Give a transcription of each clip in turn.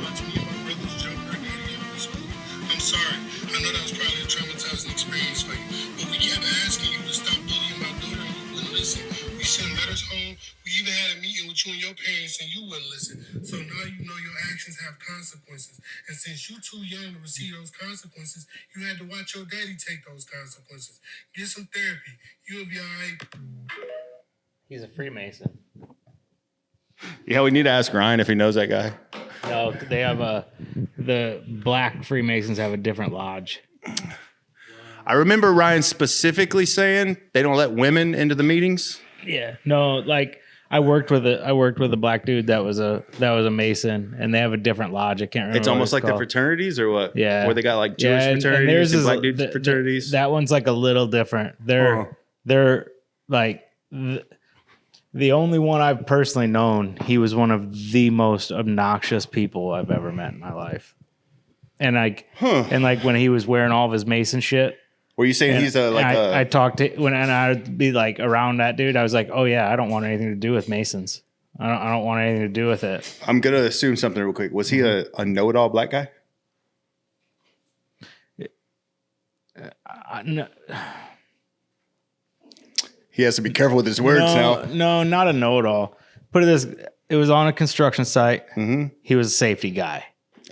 watch me and my brothers jump her daddy up in school. I'm sorry. I know that was probably a traumatizing experience for you, but we kept asking you to stop bullying my daughter and you wouldn't listen. We sent letters home. We even had a meeting with you and your parents and you wouldn't listen. So now you know your actions have consequences. And since you're too young to receive those consequences, you had to watch your daddy take those consequences. Get some therapy. You'll be all right. He's a Freemason. Yeah, we need to ask Ryan if he knows that guy. No, they have the black Freemasons have a different lodge. I remember Ryan specifically saying they don't let women into the meetings. Yeah. No, like I worked with a black dude that was a Mason, and they have a different lodge. I can't remember. It's almost like the fraternities or what? Yeah. Where they got like Jewish fraternities and black dude fraternities. That one's like a little different. They're like the only one I've personally known. He was one of the most obnoxious people I've ever met in my life. And like when he was wearing all of his Mason shit. Were you saying he's I talked to when and I'd be like around that dude. I was like, oh yeah, I don't want anything to do with Masons. I don't want anything to do with it. I'm gonna assume something real quick. Was he a know-it-all black guy? No, he has to be careful with his words now. No, not a know-it-all. Put it this: it was on a construction site. Mm-hmm. He was a safety guy.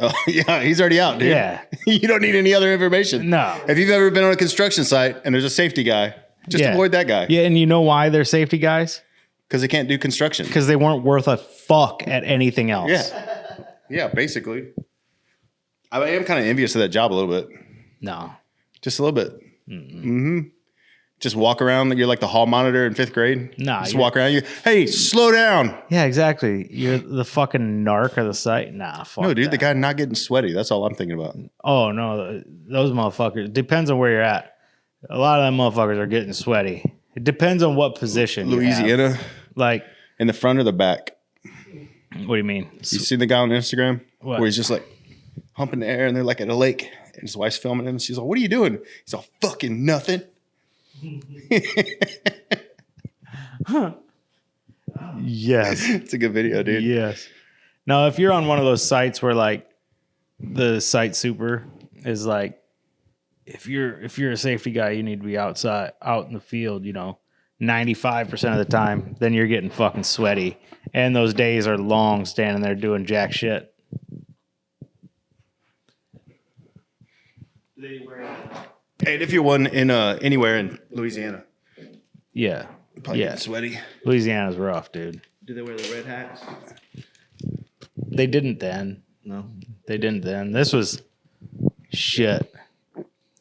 Oh, yeah, he's already out, dude. Yeah. You don't need any other information. No. If you've ever been on a construction site and there's a safety guy, just avoid that guy. Yeah, and you know why they're safety guys? Because they can't do construction. Because they weren't worth a fuck at anything else. Yeah. Yeah, basically. I am kind of envious of that job a little bit. No. Just a little bit. Mm-hmm. Just walk around. You're like the hall monitor in 5th grade. Nah. Just walk around. Hey, slow down. Yeah, exactly. You're the fucking narc of the site. Nah, fuck No, dude, that. the guy not getting sweaty. That's all I'm thinking about. Oh, no. Those motherfuckers. Depends on where you're at. A lot of them motherfuckers are getting sweaty. It depends on what position Louisiana? you have. Like. In the front or the back? What do you mean? You seen the guy on Instagram? What? Where he's just like humping the air and they're like at a lake and his wife's filming him and she's like, what are you doing? He's all, fucking nothing. Yes. It's a good video, dude. Yes. Now, if you're on one of those sites where like the site super is like, if you're a safety guy, you need to be out in the field, 95% of the time, then you're getting fucking sweaty. And those days are long standing there doing jack shit. And if you're one in anywhere in Louisiana, Yeah. probably getting sweaty. Louisiana's rough, dude. Do they wear the red hats? They didn't then. No, they didn't then. This was shit.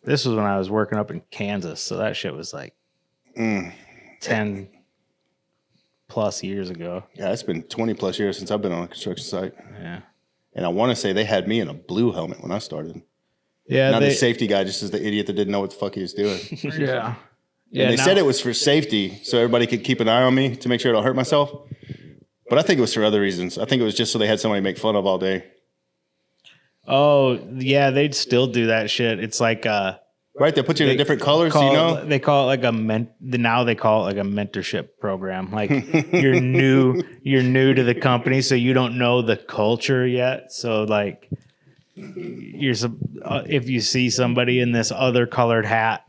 This was when I was working up in Kansas. So that shit was like 10 plus years ago. Yeah, it's been 20 plus years since I've been on a construction site. Yeah. And I want to say they had me in a blue helmet when I started. Yeah. Not the safety guy, just as the idiot that didn't know what the fuck he was doing. Yeah. And they said it was for safety, so everybody could keep an eye on me to make sure I don't hurt myself. But I think it was for other reasons. I think it was just so they had somebody to make fun of all day. Oh, yeah, they'd still do that shit. It's like right, they put you in a different color, so you know. They call it like now they call it like a mentorship program. Like you're new to the company, so you don't know the culture yet. So like if you see somebody in this other colored hat,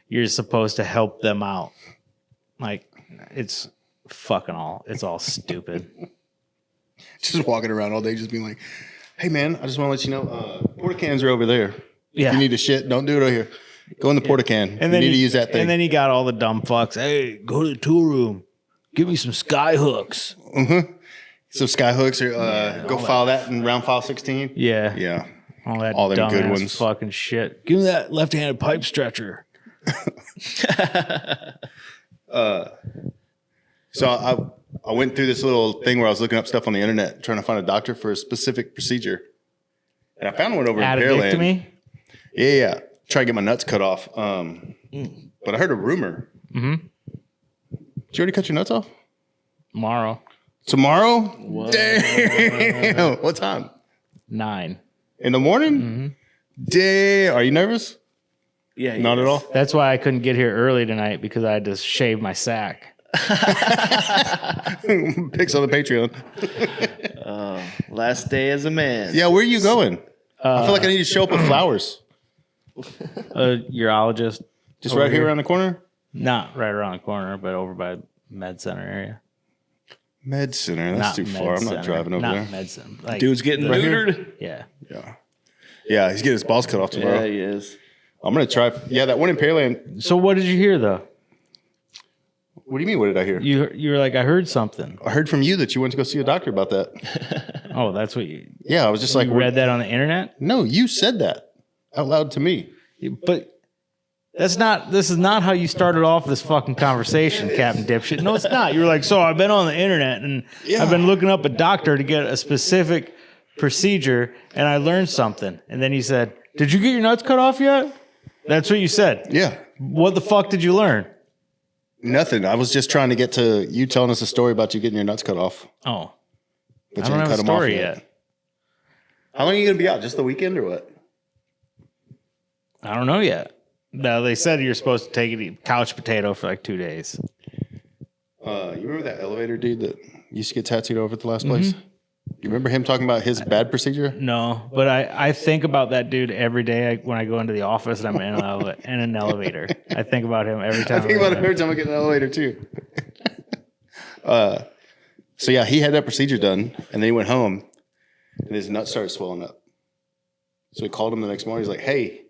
you're supposed to help them out. Like it's all stupid. Just walking around all day, just being like, "Hey man, I just want to let you know, porta cans are over there. Yeah. If you need to shit, don't do it over here. Go in the porta can. And you need to use that thing." And then you got all the dumb fucks. Hey, go to the tool room. Give me some sky hooks. Mm-hmm. Some sky hooks or go file that in round file 16. Yeah. Yeah. All them good dumbass ones. fucking shit. Give me that left-handed pipe stretcher. So I went through this little thing where I was looking up stuff on the internet, trying to find a doctor for a specific procedure. And I found one over in Pearland. Addictomy? Yeah. Try to get my nuts cut off. But I heard a rumor. Mm-hmm. Did you already cut your nuts off? Tomorrow? Whoa. Damn. What time? 9. In the morning? Mm-hmm. Damn. Are you nervous? Yeah. Not at all? That's why I couldn't get here early tonight, because I had to shave my sack. Pics on the Patreon. Last day as a man. Yeah, where are you going? I feel like I need to show up with flowers. A urologist. Just right here around the corner? Not right around the corner, but over by Med Center area. Med Center. That's Not too Med far. I'm Center. not driving over Not there. Med Center. Like, Dude's getting Right here? neutered. yeah. Yeah, he's getting his balls cut off tomorrow. Yeah, he is. I'm going to try. Yeah, that one in Pearland. So what did you hear though? What do you mean, what did I hear? You were like, I heard something. I heard from you that you went to go see a doctor about that. Oh, that's what you Yeah, I was just like, read that on the internet? no, you said that out loud to me. But this is not how you started off this fucking conversation, Captain Dipshit. No, it's not. You were like, so I've been on the internet and I've been looking up a doctor to get a specific procedure and I learned something. And then you said, did you get your nuts cut off yet? That's what you said. Yeah. What the fuck did you learn? Nothing. I was just trying to get to you telling us a story about you getting your nuts cut off. Oh, But I you don't didn't have a cut 'em off story yet. How long are you going to be out? Just the weekend or what? I don't know yet. No, they said you're supposed to take it, eat couch potato for like 2 days. You remember that elevator dude that used to get tattooed over at the last place? You remember him talking about his bad procedure? No, but I think about that dude every day when I go into the office and I'm in an elevator. I think about him every time. I think about it every time I get in the elevator too. So yeah, he had that procedure done, and then he went home, and his nuts started swelling up. So he called him the next morning. He's like, "Hey,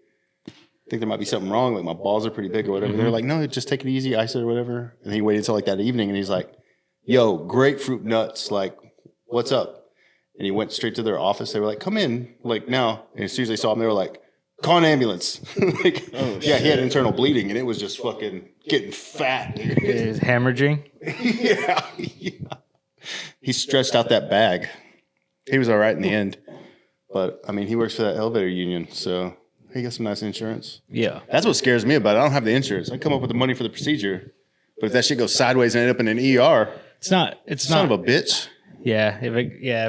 I think there might be something wrong. Like my balls are pretty big or whatever." They're like, "No, just take it easy, ice it or whatever." And he waited until like that evening, and he's like, "Yo, grapefruit nuts. Like, what's up?" And he went straight to their office. They were like, "Come in, like now." And as soon as they saw him, they were like, "Call an ambulance." Like, yeah, he had internal bleeding, and it was just fucking getting fat. Is hemorrhaging. Yeah. He stretched out that bag. He was all right in the end. But, I mean, he works for that elevator union, so he got some nice insurance. Yeah. That's what scares me about it. I don't have the insurance. I come up with the money for the procedure. But if that shit goes sideways and end up in an ER, It's not. son of a bitch. Yeah. If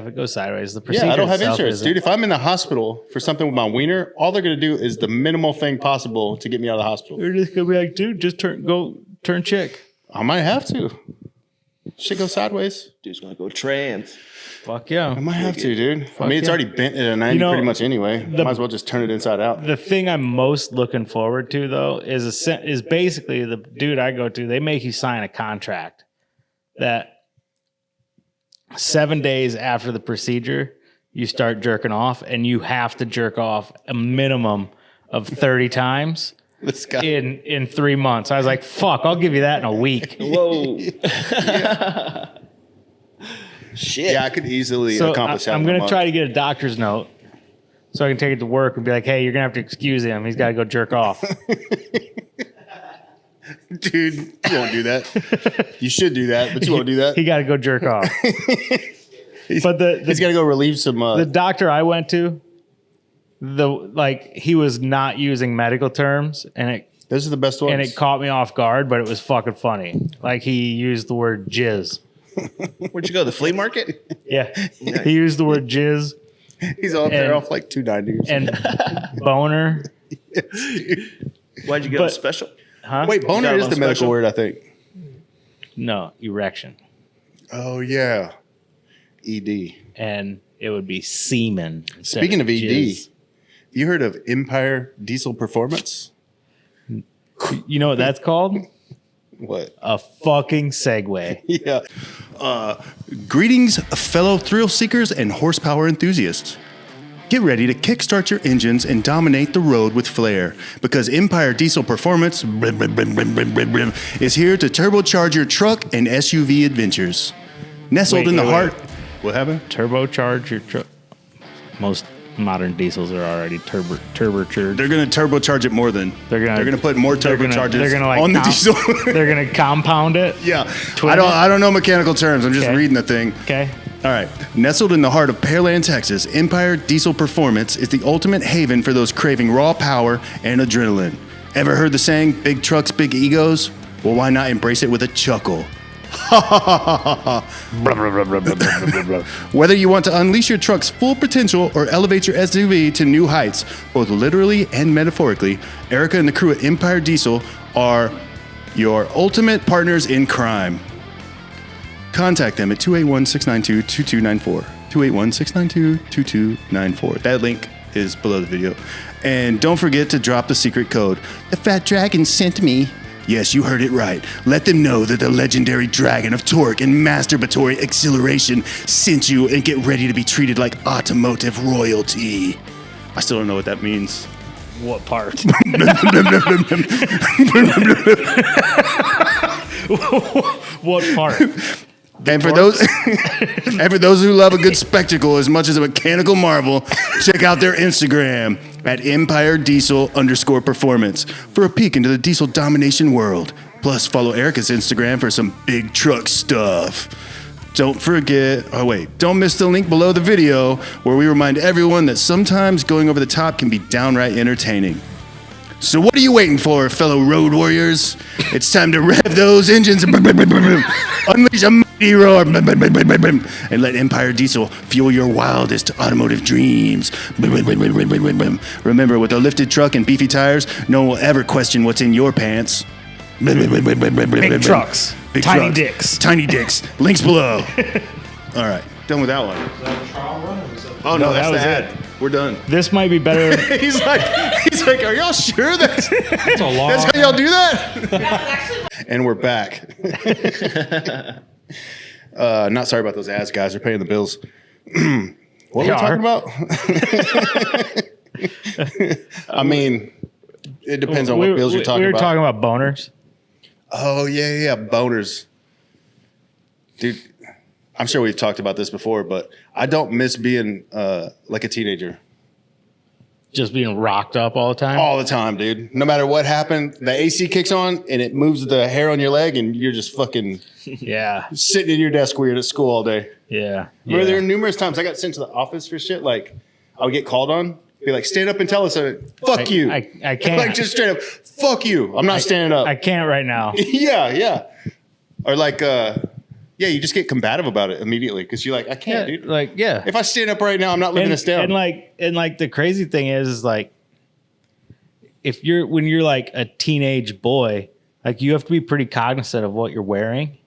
it goes sideways, the procedure. Yeah, I don't have itself insurance. isn't- Dude, if I'm in the hospital for something with my wiener, all they're going to do is the minimal thing possible to get me out of the hospital. They're just gonna be like, dude, just turn chick. I might have to. Shit goes sideways. Dude's gonna go trans. Fuck yeah. I might have to, dude. I mean, it's yeah. already bent at a 90 pretty much anyway. Might as well just turn it inside out. The thing I'm most looking forward to though is basically the dude I go to. They make you sign a contract that 7 days after the procedure, you start jerking off, and you have to jerk off a minimum of 30 times This guy. in 3 months. I was like, fuck, I'll give you that in a week. Whoa. Shit. Yeah, I could easily So accomplish that. I'm in a going to month. try to get a doctor's note so I can take it to work and be like, hey, you're going to have to excuse him. He's got to go jerk off. Dude, you won't do that. You should do that, but you won't do that. He got to go jerk off. But He's got to go relieve some. the doctor I went to, he was not using medical terms, and Those are the best ones. it caught me off guard, but it was fucking funny. Like he used the word jizz. Where'd you go? The flea market? Yeah, he used the word jizz He's all there and- off like 290 or something. and boner. Why'd you go But- special? Huh? Wait, boner got is one the medical special? word, I think. No, erection, Oh, yeah. ED. and it would be semen. instead Speaking of ED, jizz. you heard of Empire Diesel Performance? You know what that's called? What? A fucking segue. Yeah. Greetings, fellow thrill seekers and horsepower enthusiasts. Get ready to kickstart your engines and dominate the road with flair, because Empire Diesel Performance is here to turbocharge your truck and SUV adventures. Nestled in the heart. What happened? Turbocharge your truck. Most modern diesels are already turbocharged. They're going to turbocharge it more than. They're gonna put more turbochargers they're gonna like on the diesel. they're gonna compound it. Yeah. Twin it? I don't know mechanical terms. I'm just Okay. reading the thing. Okay. All right. Nestled in the heart of Pearland, Texas, Empire Diesel Performance is the ultimate haven for those craving raw power and adrenaline. Ever heard the saying, big trucks, big egos? Well, why not embrace it with a chuckle? Whether you want to unleash your truck's full potential or elevate your SUV to new heights, both literally and metaphorically, Erica and the crew at Empire Diesel are your ultimate partners in crime. Contact them at 281-692-2294. 281-692-2294. That link is below the video. And don't forget to drop the secret code. The Fat Dragon sent me. Yes, you heard it right. Let them know that the legendary dragon of torque and masturbatory exhilaration sent you, and get ready to be treated like automotive royalty. I still don't know what that means. What part? What part? And for those who love a good spectacle as much as a mechanical marvel, check out their Instagram at EmpireDiesel_performance for a peek into the diesel domination world. Plus, follow Erica's Instagram for some big truck stuff. Don't miss the link below the video where we remind everyone that sometimes going over the top can be downright entertaining. So what are you waiting for, fellow road warriors? It's time to rev those engines and unleash a mighty roar and let Empire Diesel fuel your wildest automotive dreams. Remember, with a lifted truck and beefy tires, no one will ever question what's in your pants. Big trucks. Tiny dicks. Tiny dicks. Links below. All right. Done with that one. Oh, no, that's that was the ad. it. We're done. This might be better. He's like, are y'all sure that's how y'all do that? And we're back. Not sorry about those ads, guys. They're paying the bills. What are we talking about? I mean, it depends on what bills you're talking about. We were talking about boners. Oh, yeah. Boners. Dude, I'm sure we've talked about this before, but I don't miss being like a teenager. Just being rocked up all the time? All the time, dude. No matter what happened, the AC kicks on and it moves the hair on your leg and you're just fucking sitting in your desk where you're at school all day. Yeah. Remember, there were numerous times I got sent to the office for shit. Like, I would get called on, be like, stand up and tell us something. Fuck you. I can't. Like, just straight up, fuck you. I'm not standing up. I can't right now. Yeah. Or like, you just get combative about it immediately because you're like, I can't, dude. Like, yeah. If I stand up right now, I'm not living this down. And the crazy thing is like, when you're like a teenage boy, like you have to be pretty cognizant of what you're wearing,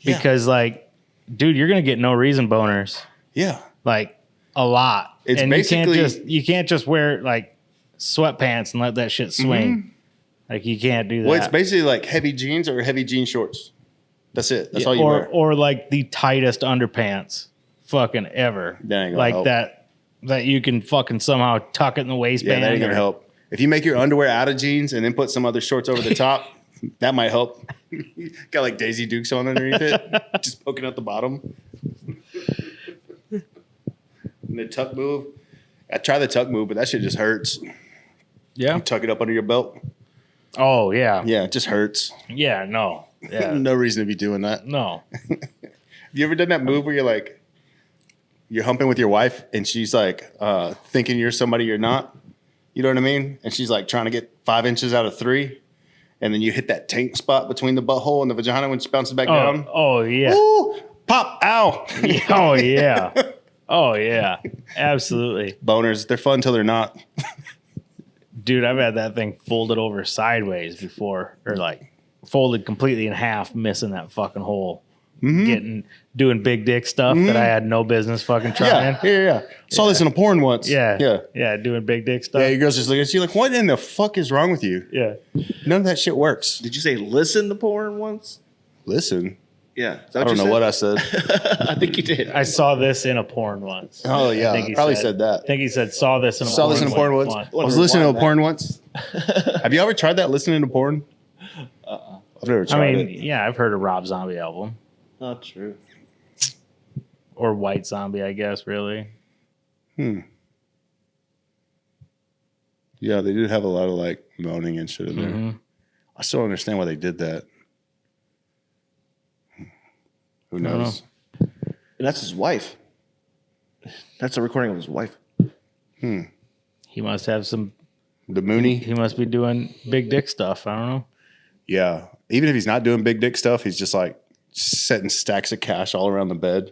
because like, dude, you're gonna get no reason boners. Yeah, like a lot. It's and basically you can't just wear like sweatpants and let that shit swing. Mm-hmm. Like you can't do that. Well, it's basically like heavy jeans or heavy jean shorts. That's it. That's all you wear. Or like the tightest underpants fucking ever. That ain't gonna like help. that you can fucking somehow tuck it in the waistband. Yeah, that ain't gonna help. If you make your underwear out of jeans and then put some other shorts over the top, that might help. Got like Daisy Dukes on underneath it, just poking out the bottom. And the tuck move. I try the tuck move, but that shit just hurts. Yeah. You tuck it up under your belt. Oh yeah. Yeah, it just hurts. Yeah. No. Yeah. No reason to be doing that. No. You ever done that move where you're humping with your wife and she's like thinking you're somebody you're not? You know what I mean? And she's like trying to get 5 inches out of 3. And then you hit that tank spot between the butthole and the vagina when she bounces back down. Oh yeah. Ooh, pop, ow. Oh yeah. Oh yeah. Absolutely. Boners, they're fun until they're not. Dude, I've had that thing folded over sideways before, or like folded completely in half, missing that fucking hole. Doing big dick stuff that I had no business fucking trying. Yeah. Saw this in a porn once. Yeah. Doing big dick stuff. Yeah, your girl's just looking at you like, what in the fuck is wrong with you? Yeah. None of that shit works. Did you say listen to porn once? Listen. Yeah. I don't know what I said. I think you did. I saw this in a porn once. Oh, yeah. I think he Probably said that. I think he said saw this in a Saw porn this in a porn once. I was listening to a porn once. Have you ever tried that, listening to porn? I've never tried it. Yeah, I've heard a Rob Zombie album. Not true. Or White Zombie, I guess, really. Yeah, they did have a lot of like moaning and shit in there. I still don't understand why they did that. Who knows? And that's his wife. That's a recording of his wife. He must have The Mooney? he must be doing big dick stuff. I don't know. Yeah. Even if he's not doing big dick stuff, he's just like setting stacks of cash all around the bed.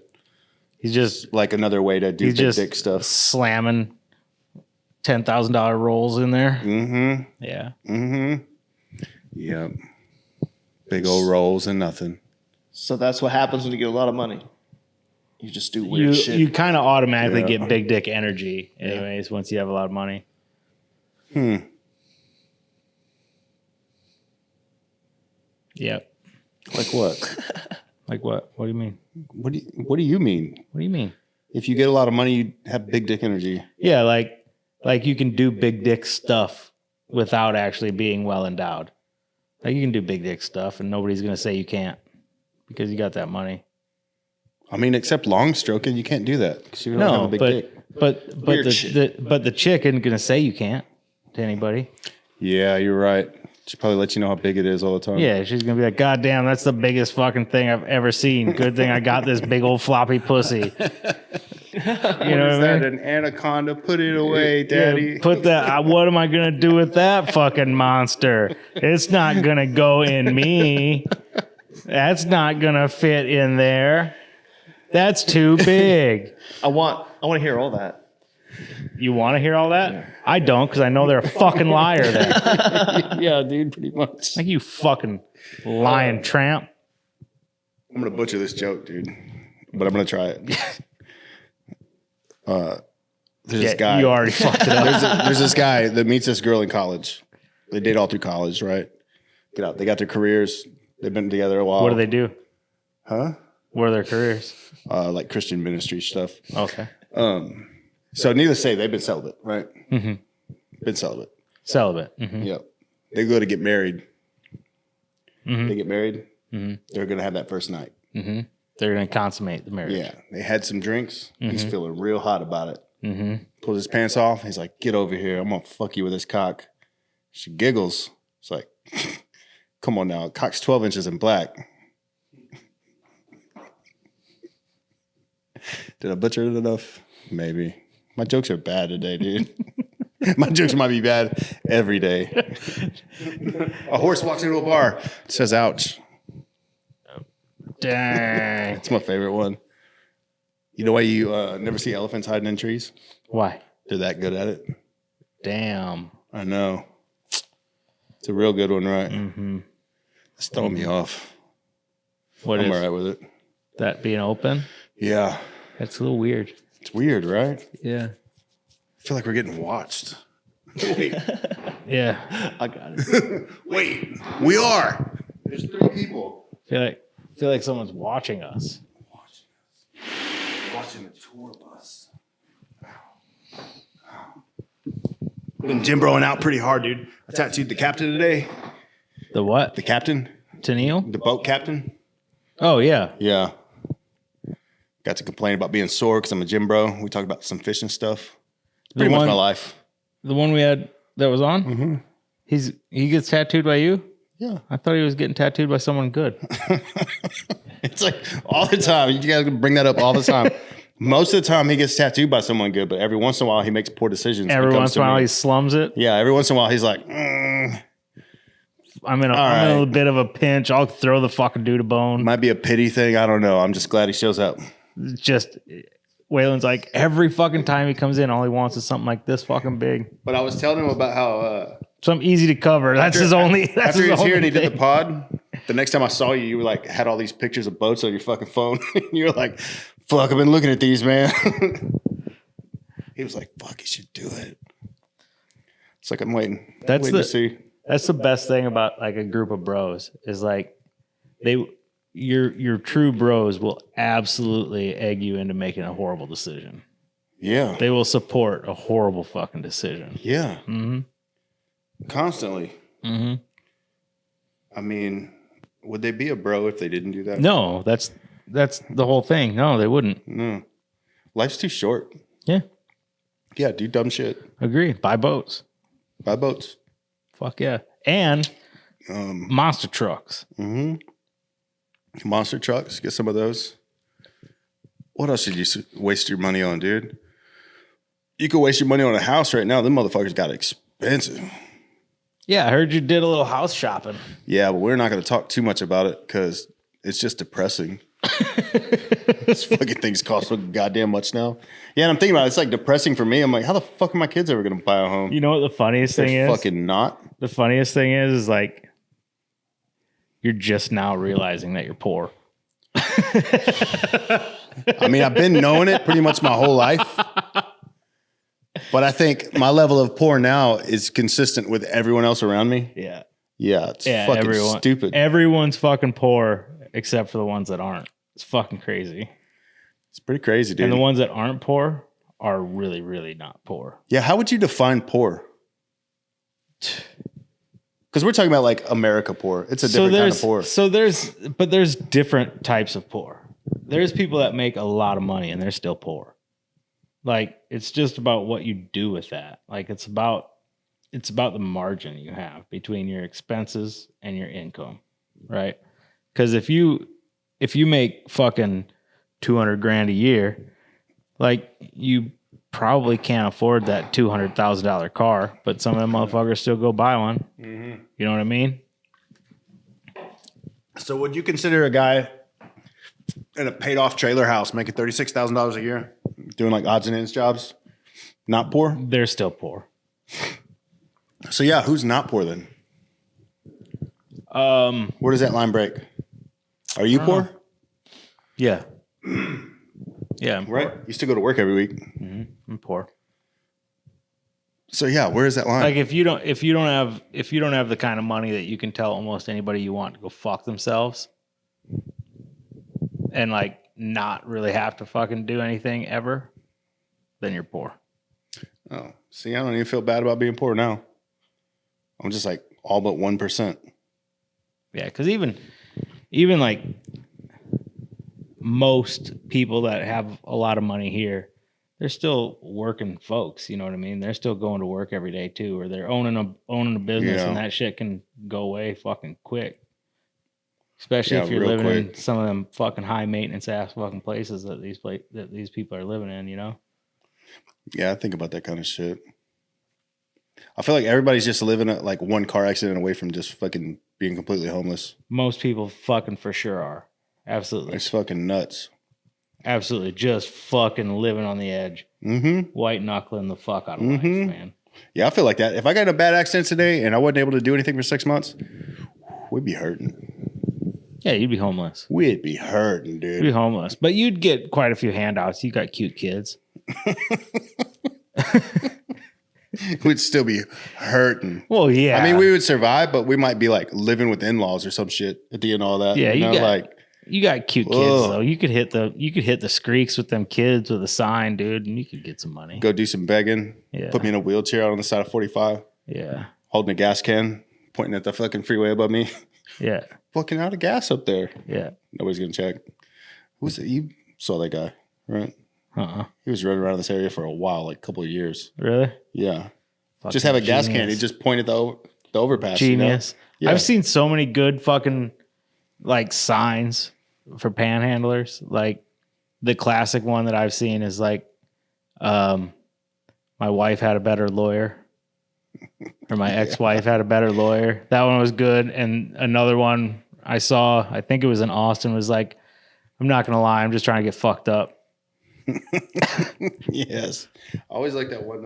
He's just Like another way to do big dick stuff. slamming $10,000 rolls in there. Mm-hmm. Yeah. Mm-hmm. Yeah. Big old rolls and nothing. So that's what happens when you get a lot of money. You just do weird shit. You kind of automatically get big dick energy, anyways, once you have a lot of money. Yep. Like what? Like what? What do you mean? What do you mean? What do you mean? If you get a lot of money, you have big dick energy. Yeah, like you can do big dick stuff without actually being well endowed. Like you can do big dick stuff, and nobody's gonna say you can't because you got that money. I mean, except long stroking, you can't do that because you don't have a big dick. But the chick isn't gonna say you can't to anybody. Yeah, you're right. She'll probably let you know how big it is all the time. Yeah, she's gonna be like, "God damn, that's the biggest fucking thing I've ever seen. Good thing I got this big old floppy pussy." You know what I mean? An anaconda? Put it away, Daddy. Yeah, put that. What am I gonna do with that fucking monster? It's not gonna go in me. That's not gonna fit in there. That's too big. I want to hear all that. You want to hear all that? Yeah. I don't, because I know they're a fucking liar there. Yeah, dude, pretty much. Like you fucking lying tramp. I'm going to butcher this joke, dude, but I'm going to try it. There's this guy. You already fucked it up. There's this guy that meets this girl in college. They date all through college, right? Get out. They got their careers. They've been together a while. What do they do? Huh? What are their careers? Like Christian ministry stuff. Okay. So needless to say, they've been celibate, right? Mm-hmm. Been celibate. Celibate. Mm-hmm. Yep. They go to get married. Mm-hmm. They get married. Mm-hmm. They're going to have that first night. Mm-hmm. They're going to consummate the marriage. Yeah. They had some drinks. Mm-hmm. He's feeling real hot about it. Mm-hmm. Pulls his pants off. He's like, "Get over here. I'm going to fuck you with this cock." She giggles. It's like, "Come on now. Cock's 12 inches in black." Did I butcher it enough? Maybe. My jokes are bad today, dude. My jokes might be bad every day. A horse walks into a bar. It says, "Ouch." Dang. It's my favorite one. You know why you never see elephants hiding in trees? Why? They're that good at it. Damn. I know. It's a real good one, right? Mm-hmm. It's throwing me off. I'm all right with it. That being open? Yeah. That's a little weird. It's weird, right? Yeah. I feel like we're getting watched. Wait. Yeah. I got it. Wait. We are. There's 3 people. I feel like someone's watching us. Watching the tour bus. Been Jim broing out pretty hard, dude. I tattooed the captain today. The what? The captain. Tennille? The boat captain. Oh, yeah. Yeah. Got to complain about being sore because I'm a gym bro. We talked about some fishing stuff. It's pretty much my life. The one we had that was on? Mm-hmm. He gets tattooed by you? Yeah. I thought he was getting tattooed by someone good. It's like all the time. You guys bring that up all the time. Most of the time he gets tattooed by someone good, but every once in a while he makes poor decisions. Every once in a while he slums it? Yeah, every once in a while he's like, I'm in a bit of a pinch. I'll throw the fucking dude a bone. Might be a pity thing. I don't know. I'm just glad he shows up. Just Waylon's like every fucking time he comes in, all he wants is something like this fucking big. But I was telling him about how something easy to cover. That's his only. That's after his he was here and only he did the thing. pod, the next time I saw you, you were like had all these pictures of boats on your fucking phone. And you were like, "Fuck, I've been looking at these, man." He was like, "Fuck, you should do it." It's like I'm waiting. That's waiting to see. That's the best thing about like a group of bros is like your true bros will absolutely egg you into making a horrible decision. Yeah. They will support a horrible fucking decision. Yeah. Mm-hmm. Constantly. Mm-hmm. I mean, would they be a bro if they didn't do that? No, that's the whole thing. No, they wouldn't. No. Life's too short. Yeah. Yeah, do dumb shit. Agree. Buy boats. Buy boats. Fuck yeah. And monster trucks. Mm-hmm. Monster trucks. Get some of those. What else should you waste your money on, dude? You could waste your money on a house right now. Them motherfuckers got expensive. Yeah, I heard you did a little house shopping. Yeah, but we're not going to talk too much about it because it's just depressing. This fucking things cost so goddamn much now. Yeah, and I'm thinking about it. It's like depressing for me. I'm like, how the fuck are my kids ever going to buy a home? You know what the funniest thing is? Fucking not. The funniest thing is like You're just now realizing that you're poor. I mean, I've been knowing it pretty much my whole life. But I think my level of poor now is consistent with everyone else around me. Yeah. Yeah, it's fucking stupid. Everyone's fucking poor except for the ones that aren't. It's fucking crazy. It's pretty crazy, dude. And the ones that aren't poor are really, really not poor. Yeah, how would you define poor? Because we're talking about like America poor. It's a different kind of poor. So there's different types of poor. There's people that make a lot of money and they're still poor. Like, it's just about what you do with that. Like, it's about the margin you have between your expenses and your income, right? Because if you make fucking $200,000 a year, like, you probably can't afford that $200,000 car, but some of them motherfuckers still go buy one. Mm-hmm. You know what I mean? So would you consider a guy in a paid-off trailer house making $36,000 a year, doing like odds and ends jobs, not poor? They're still poor. So yeah, who's not poor then? Where does that line break? Are you poor? Yeah. Yeah, I'm right. poor. You still go to work every week. Mm-hmm. I'm poor. So yeah, where is that line? Like, if you don't have the kind of money that you can tell almost anybody you want to go fuck themselves, and like not really have to fucking do anything ever, then you're poor. Oh, see, I don't even feel bad about being poor now. I'm just like all but 1%. Yeah, because even like most people that have a lot of money here, they're still working folks. You know what I mean? They're still going to work every day too, or they're owning a business, and that shit can go away fucking quick. Especially if you're living in some of them fucking high maintenance ass fucking places that these people are living in. You know? Yeah, I think about that kind of shit. I feel like everybody's just living like one car accident away from just fucking being completely homeless. Most people fucking for sure are. Absolutely. It's fucking nuts. Absolutely. Just fucking living on the edge. Mm-hmm. White knuckling the fuck out of life, man. Yeah, I feel like that. If I got in a bad accident today and I wasn't able to do anything for 6 months, we'd be hurting. Yeah, you'd be homeless. We'd be hurting, dude. You'd be homeless. But you'd get quite a few handouts. You got cute kids. We'd still be hurting. Well, yeah. I mean, we would survive, but we might be like living with in-laws or some shit at the end of all that. Yeah, you got cute kids though. You could hit the Screeks with them kids with a sign, dude, and you could get some money. Go do some begging. Yeah. Put me in a wheelchair out on the side of 45. Yeah. Holding a gas can, pointing at the fucking freeway above me. Yeah. Fucking out of gas up there. Yeah. Nobody's gonna check. Who's it? You saw that guy, right? He was running around this area for a while, like a couple of years. Really? Yeah. Fucking just have a gas genius. can. He just pointed the overpass. Genius. You know? Yeah. I've seen so many good fucking like signs for panhandlers. Like the classic one that I've seen is like, my wife had a better lawyer, or my ex-wife had a better lawyer. That one was good. And another one I saw, I think it was in Austin, was like, I'm not gonna lie, I'm just trying to get fucked up. Yes. I always like that one.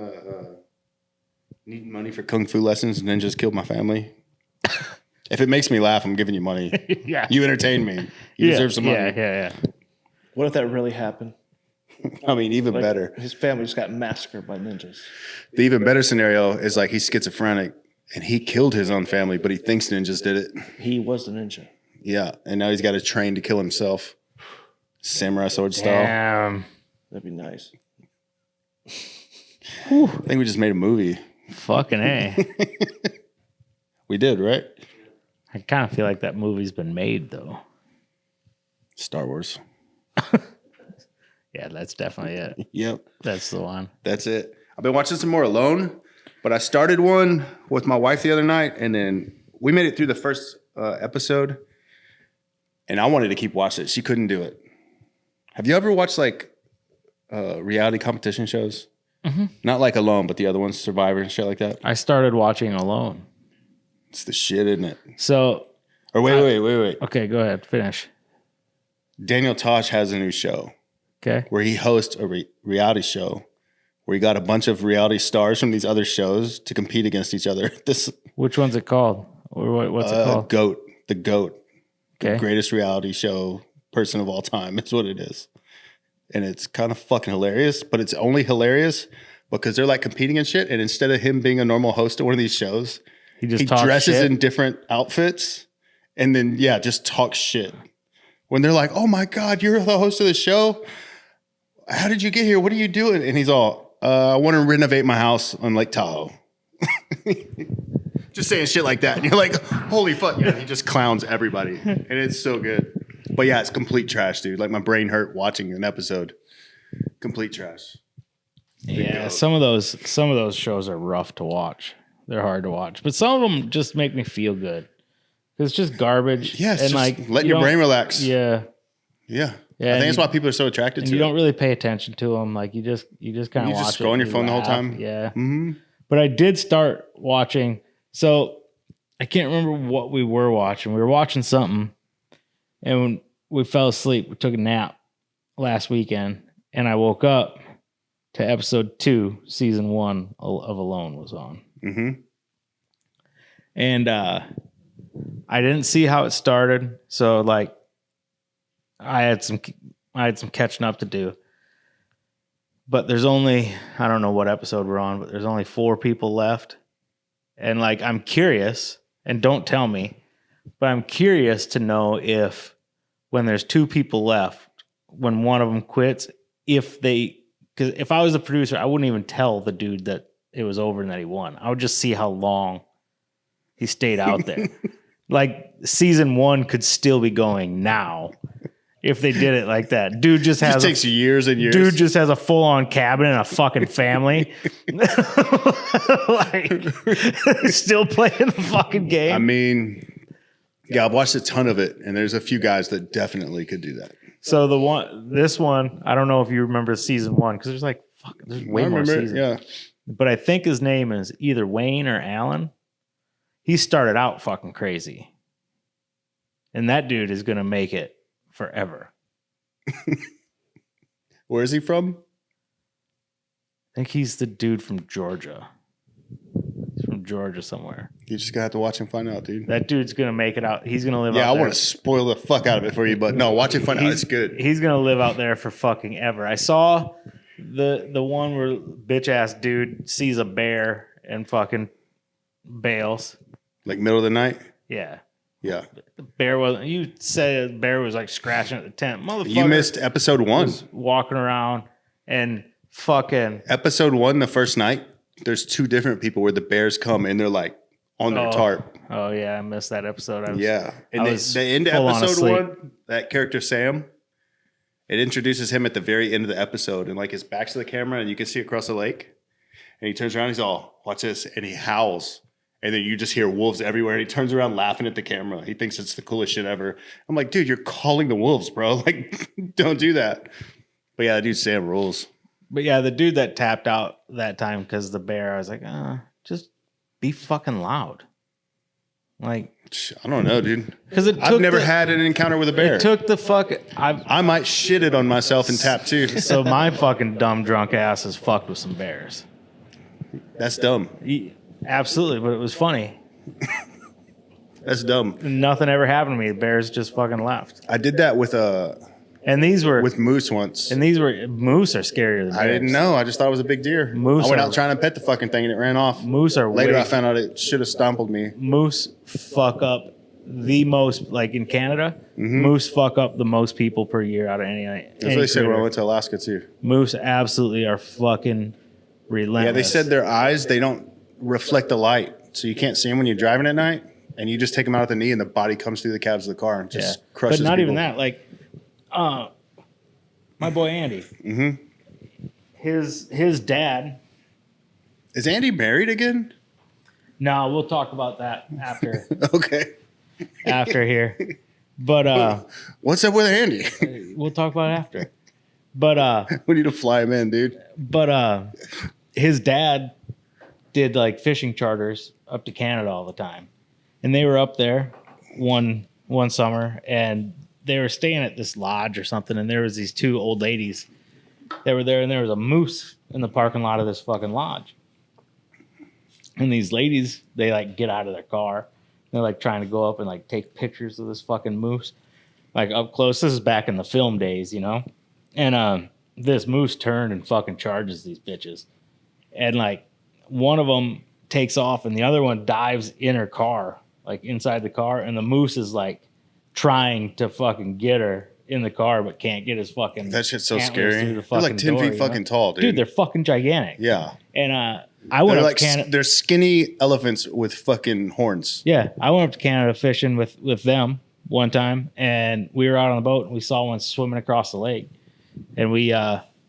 Needing money for kung fu lessons and then just killed my family. If it makes me laugh, I'm giving you money. Yeah. You entertain me. You deserve some money. Yeah. What if that really happened? I mean, even Like, better. his family just got massacred by ninjas. The even better scenario is like he's schizophrenic and he killed his own family, but he thinks ninjas did it. He was the ninja. Yeah. And now he's got to train to kill himself. Samurai sword style. Damn. That'd be nice. I think we just made a movie. Fucking A. We did, right? I kind of feel like that movie's been made though. Star Wars. Yeah, that's definitely it. Yep. That's the one. That's it. I've been watching some more Alone, but I started one with my wife the other night, and then we made it through the first episode, and I wanted to keep watching it. She couldn't do it. Have you ever watched like reality competition shows? Mm-hmm. Not like Alone, but the other ones, Survivor and shit like that. I started watching Alone. It's the shit, isn't it? So, or wait. Okay, go ahead. Finish. Daniel Tosh has a new show. Okay. Where he hosts a reality show where he got a bunch of reality stars from these other shows to compete against each other. Which one's it called? Or what's it called? The GOAT. Okay. Greatest reality show person of all time is what it is. And it's kind of fucking hilarious, but it's only hilarious because they're like competing and shit. And instead of him being a normal host of one of these shows, He just he talks dresses shit. in different outfits and then, just talks shit. When they're like, oh my God, you're the host of the show. How did you get here? What are you doing? And he's all, I want to renovate my house on Lake Tahoe. Just saying shit like that. And you're like, holy fuck. Yeah, he just clowns everybody. And it's so good. But yeah, it's complete trash, dude. Like my brain hurt watching an episode. Complete trash. Yeah, some of those shows are rough to watch. They're hard to watch, but some of them just make me feel good. It's just garbage. Yeah, it's and just like let your brain relax. Yeah, Yeah. Yeah, I think and that's why people are so attracted and to you it. don't really pay attention to them. Like you just kind of watch. just scroll on your you phone the whole laugh. time? Yeah. Mm-hmm. But I did start watching. So I can't remember what we were watching. We were watching something, and when we fell asleep, we took a nap last weekend, and I woke up to episode 2, season 1 of Alone was on. Mm-hmm. And I didn't see how it started, so like I had some catching up to do. But there's only, I don't know what episode we're on, but there's only 4 people left. And like I'm curious, and don't tell me, but I'm curious to know if when there's 2 people left, when one of them quits, because if I was the producer, I wouldn't even tell the dude that it was over and that he won. I would just see how long he stayed out there. Like season 1 could still be going now if they did it like that. Dude just has takes years and years. Dude just has a full on cabin and a fucking family. Like still playing the fucking game. I mean, yeah, I've watched a ton of it, and there's a few guys that definitely could do that. So this one, I don't know if you remember season 1 because there's way more seasons. Yeah. But I think his name is either Wayne or Alan. He started out fucking crazy. And that dude is going to make it forever. Where is he from? I think he's the dude from Georgia. He's from Georgia somewhere. You just gotta have to watch and find out, dude. That dude's going to make it out. He's going to live out Yeah, I there. want to spoil the fuck out of it for you, but no, watch and find out. It's good. He's going to live out there for fucking ever. I saw the one where bitch ass dude sees a bear and fucking bails. Like middle of the night? Yeah. Yeah. The bear wasn't. You said the bear was like scratching at the tent. Motherfucker. You missed episode 1. Was walking around and fucking. Episode 1, the first night, there's 2 different people where the bears come and they're like on their tarp. Oh yeah, I missed that episode. And I was the end of full on episode asleep. 1, that character Sam, it introduces him at the very end of the episode, and like his back's to the camera, and you can see across the lake. And he turns around, he's all, "Watch this," and he howls. And then you just hear wolves everywhere. And he turns around laughing at the camera. He thinks it's the coolest shit ever. I'm like, dude, you're calling the wolves, bro. Like, don't do that. But yeah, that dude Sam rules. But yeah, the dude that tapped out that time because the bear, I was like, just be fucking loud. Like, I don't know, dude. Because I've never had an encounter with a bear. It took the fuck. I might shit it on myself and tap too. So my fucking dumb drunk ass is fucked with some bears. That's dumb. Absolutely, but it was funny. That's dumb. Nothing ever happened to me. The bears just fucking left. I did that with moose once. And these were moose are scarier than bears. I didn't know. I just thought it was a big deer. I went out trying to pet the fucking thing and it ran off. Moose are later. I found out it should have stumbled me. Moose fuck up the most, like in Canada. Moose fuck up the most people per year out of any. That's what they said when I went to Alaska too. Moose absolutely are fucking relentless. Yeah, they said their eyes, they don't reflect the light, so you can't see them when you're driving at night, and you just take them out at the knee and the body comes through the cabs of the car and just crushes But not people. even that, like my boy Andy, his dad is Andy married again? No, we'll talk about that after. Okay. After here, but what's up with Andy? We'll talk about it after. But we need to fly him in, dude. But his dad did like fishing charters up to Canada all the time. And they were up there one summer and they were staying at this lodge or something. And there was these 2 old ladies that were there and there was a moose in the parking lot of this fucking lodge. And these ladies, they like get out of their car They're like trying to go up and like take pictures of this fucking moose, like up close. This is back in the film days, you know. And this moose turned and fucking charges these bitches, and like one of them takes off and the other one dives in her car, like inside the car, and the moose is like trying to fucking get her in the car, but can't get his fucking. That shit's so antlers scary. through the They're fucking like 10 door, feet you know? fucking tall, dude. Dude, they're fucking gigantic. Yeah. And I went They're up like to Canada. they're skinny elephants with fucking horns. Yeah, I went up to Canada fishing with them one time, and we were out on the boat and we saw one swimming across the lake, and we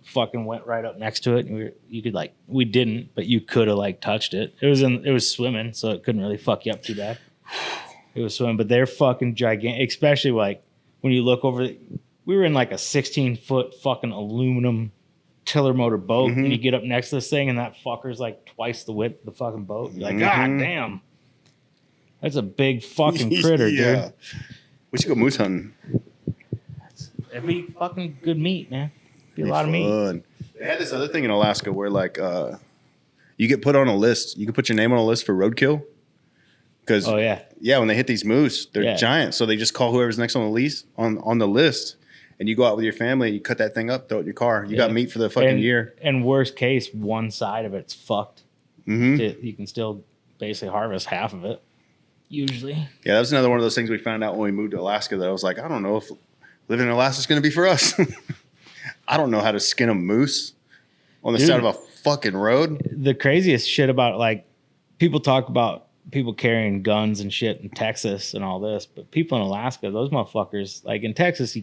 fucking went right up next to it, and you could like, we didn't, but you could have like touched it. It was swimming, so it couldn't really fuck you up too bad. It was swimming, but they're fucking gigantic, especially like when you look over. We were in like a 16-foot fucking aluminum tiller motor boat, and you get up next to this thing, and that fucker's like twice the width of the fucking boat. You're like, God damn, that's a big fucking critter, dude. We should go moose hunting. It'd be fucking good meat, man. Be a lot of meat. Fun. They had this other thing in Alaska where like you get put on a list. You can put your name on a list for roadkill. Because when they hit these moose, they're giant. So they just call whoever's next on the list on the list. And you go out with your family and you cut that thing up, throw it in your car. You got meat for the fucking year. And worst case, one side of it's fucked. You can still basically harvest half of it, usually. Yeah, that was another one of those things we found out when we moved to Alaska that I was like, I don't know if living in Alaska is going to be for us. I don't know how to skin a moose on the side of a fucking road. The craziest shit about, like, people talk about people carrying guns and shit in Texas and all this, but people in Alaska, those motherfuckers, like in Texas,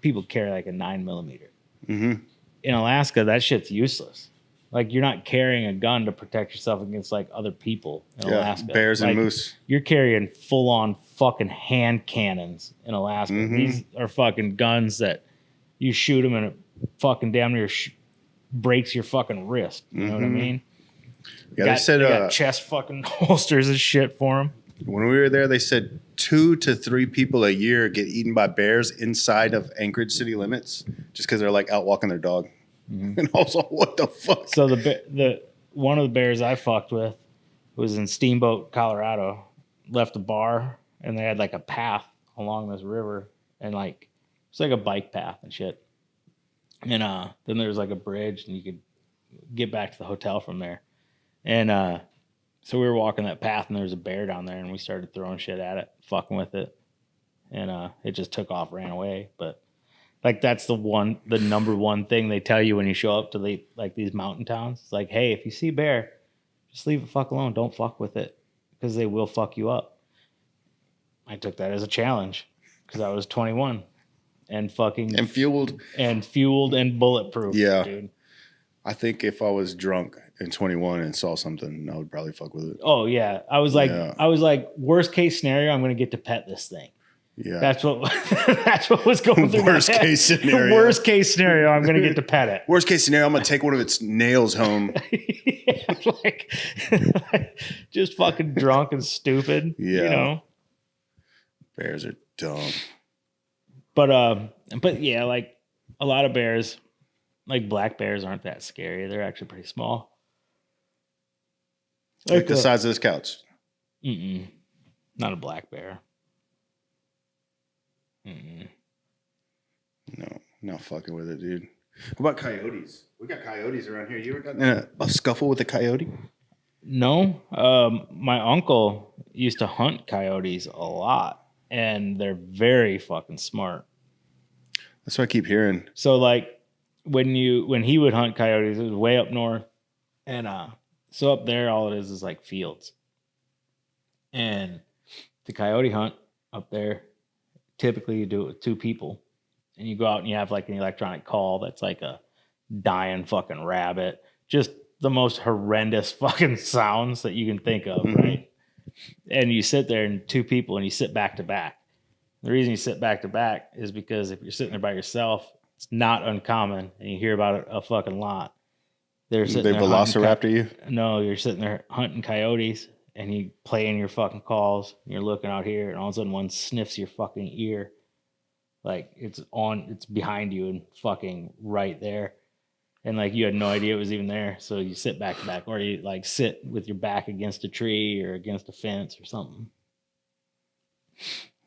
people carry like a 9mm. In Alaska, that shit's useless. Like, you're not carrying a gun to protect yourself against like other people in Alaska. Bears like, and moose. You're carrying full on fucking hand cannons in Alaska. These are fucking guns that you shoot them and it fucking damn near breaks your fucking wrist. You know what I mean? Yeah, they got chest fucking holsters and shit for them. When we were there, they said 2 to 3 people a year get eaten by bears inside of Anchorage city limits just because they're like out walking their dog. And also, what the fuck? So the one of the bears I fucked with was in Steamboat, Colorado. Left a bar and they had like a path along this river, and like it's like a bike path and shit. And then there was like a bridge and you could get back to the hotel from there. And so we were walking that path and there was a bear down there, and we started throwing shit at it, fucking with it. And it just took off, ran away. But like, that's the number one thing they tell you when you show up to like these mountain towns. It's like, hey, if you see a bear, just leave it fuck alone. Don't fuck with it, because they will fuck you up. I took that as a challenge because I was 21 and fucking fueled and bulletproof. Yeah, dude. I think if I was drunk and 21 and saw something, I would probably fuck with it. Oh yeah, I was like, worst case scenario, I'm gonna get to pet this thing. Yeah, that's what was going through worst my head. case scenario. Worst case scenario, I'm gonna get to pet it. Worst case scenario, I'm gonna take one of its nails home. Yeah, like just fucking drunk and stupid. Yeah, you know, bears are dumb. But yeah, like a lot of bears, like black bears, aren't that scary. They're actually pretty small. Like the size of this couch. Not a black bear. No, not fucking with it, dude. What about coyotes? We got coyotes around here. You ever gotten in a scuffle with a coyote? No. My uncle used to hunt coyotes a lot, and they're very fucking smart. That's what I keep hearing. So like when he would hunt coyotes, it was way up north, and so up there all it is like fields. And the coyote hunt up there, typically you do it with 2 people, and you go out and you have like an electronic call that's like a dying fucking rabbit, just the most horrendous fucking sounds that you can think of, right? And you sit there and 2 people and you sit back to back. The reason you sit back to back is because if you're sitting there by yourself, it's not uncommon, and you hear about it a fucking lot. They velociraptor you? No, you're sitting there hunting coyotes, and you playing your fucking calls, and you're looking out here, and all of a sudden one sniffs your fucking ear. Like it's behind you and fucking right there. And like you had no idea it was even there. So you sit back to back, or you like sit with your back against a tree or against a fence or something.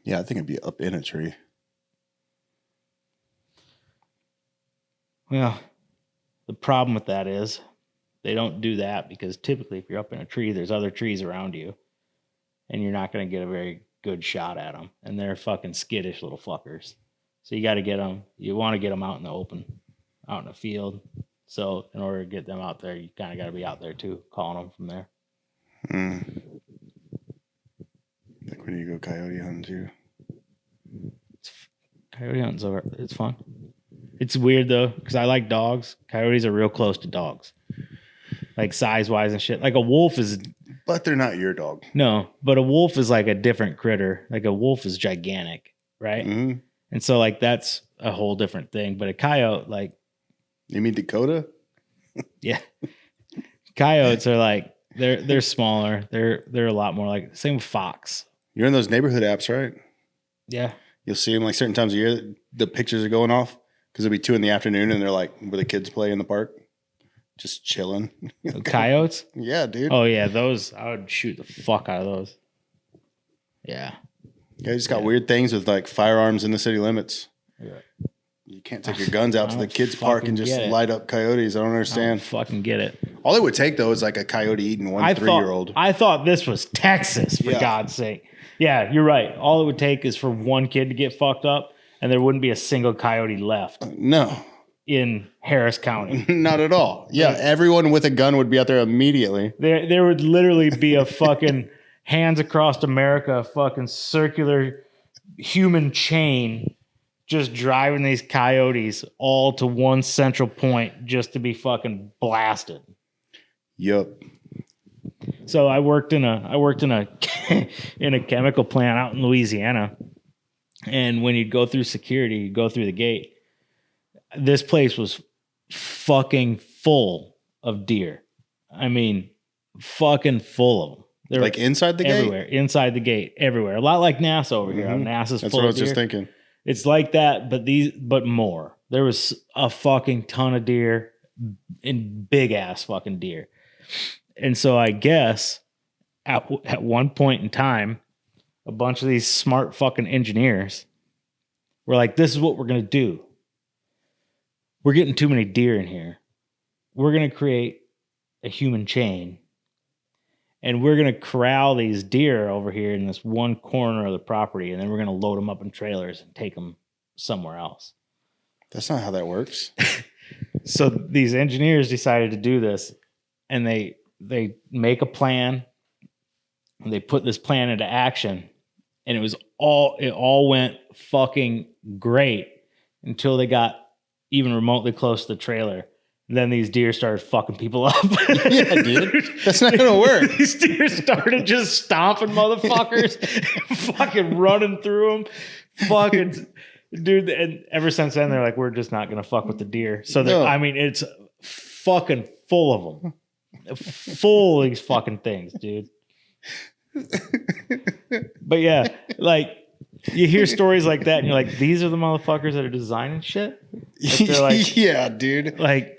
Yeah, I think it'd be up in a tree. Well, the problem with that is they don't do that because typically if you're up in a tree, there's other trees around you and you're not going to get a very good shot at them. And they're fucking skittish little fuckers. So you got to get them. You want to get them out in the open, out in the field. So in order to get them out there, you kind of got to be out there too, calling them from there. Like when you go coyote hunting too. Coyote hunting's over. It's fun. It's weird though, because I like dogs. Coyotes are real close to dogs. Like size wise and shit. Like a wolf is. But they're not your dog. No, but a wolf is like a different critter. Like a wolf is gigantic, right? Mm-hmm. And so like that's a whole different thing. But a coyote, like. You mean Dakota? Yeah. Coyotes are like, they're smaller. They're a lot more like, same with fox. You're in those neighborhood apps, right? Yeah. You'll see them like certain times of year, the pictures are going off because it'll be 2 PM and they're like where the kids play in the park, just chilling. Coyotes? Yeah, dude. Oh, yeah. Those, I would shoot the fuck out of those. Yeah. Yeah, just got weird things with like firearms in the city limits. Yeah. You can't take your guns out to the kids' park and just light up coyotes. I don't understand. I don't fucking get it. All it would take though is like a coyote eating one 3-year-old. I thought this was Texas, for God's sake. Yeah, you're right. All it would take is for one kid to get fucked up, and there wouldn't be a single coyote left No, in Harris County. not at all. Yeah, everyone with a gun would be out there immediately. There would literally be a fucking Hands Across America fucking circular human chain just driving these coyotes all to one central point just to be fucking blasted. Yup. So I worked in a in a chemical plant out in Louisiana, and when you'd go through security, you'd go through the gate. This place was fucking full of deer. I mean, fucking full of them. They're Like inside the everywhere, gate? inside the gate, everywhere. A lot like NASA over here. NASA's That's full what I of was just deer. thinking. It's like that, but more. There was a fucking ton of deer and big ass fucking deer. And so I guess at one point in time, a bunch of these smart fucking engineers were like, this is what we're going to do. We're getting too many deer in here. We're going to create a human chain. And we're going to corral these deer over here in this one corner of the property. And then we're going to load them up in trailers and take them somewhere else. That's not how that works. So these engineers decided to do this. And they make a plan. And they put this plan into action. And it all went fucking great until they got even remotely close to the trailer. Then these deer started fucking people up. Yeah, dude. That's not going to work. These deer started just stomping motherfuckers, fucking running through them. Fucking, dude. And ever since then, they're like, we're just not going to fuck with the deer. So, No. I mean, it's fucking full of them. Full of these fucking things, dude. But yeah, like, you hear stories like that, and you're like, these are the motherfuckers that are designing shit? Like, they're like, yeah, dude. like,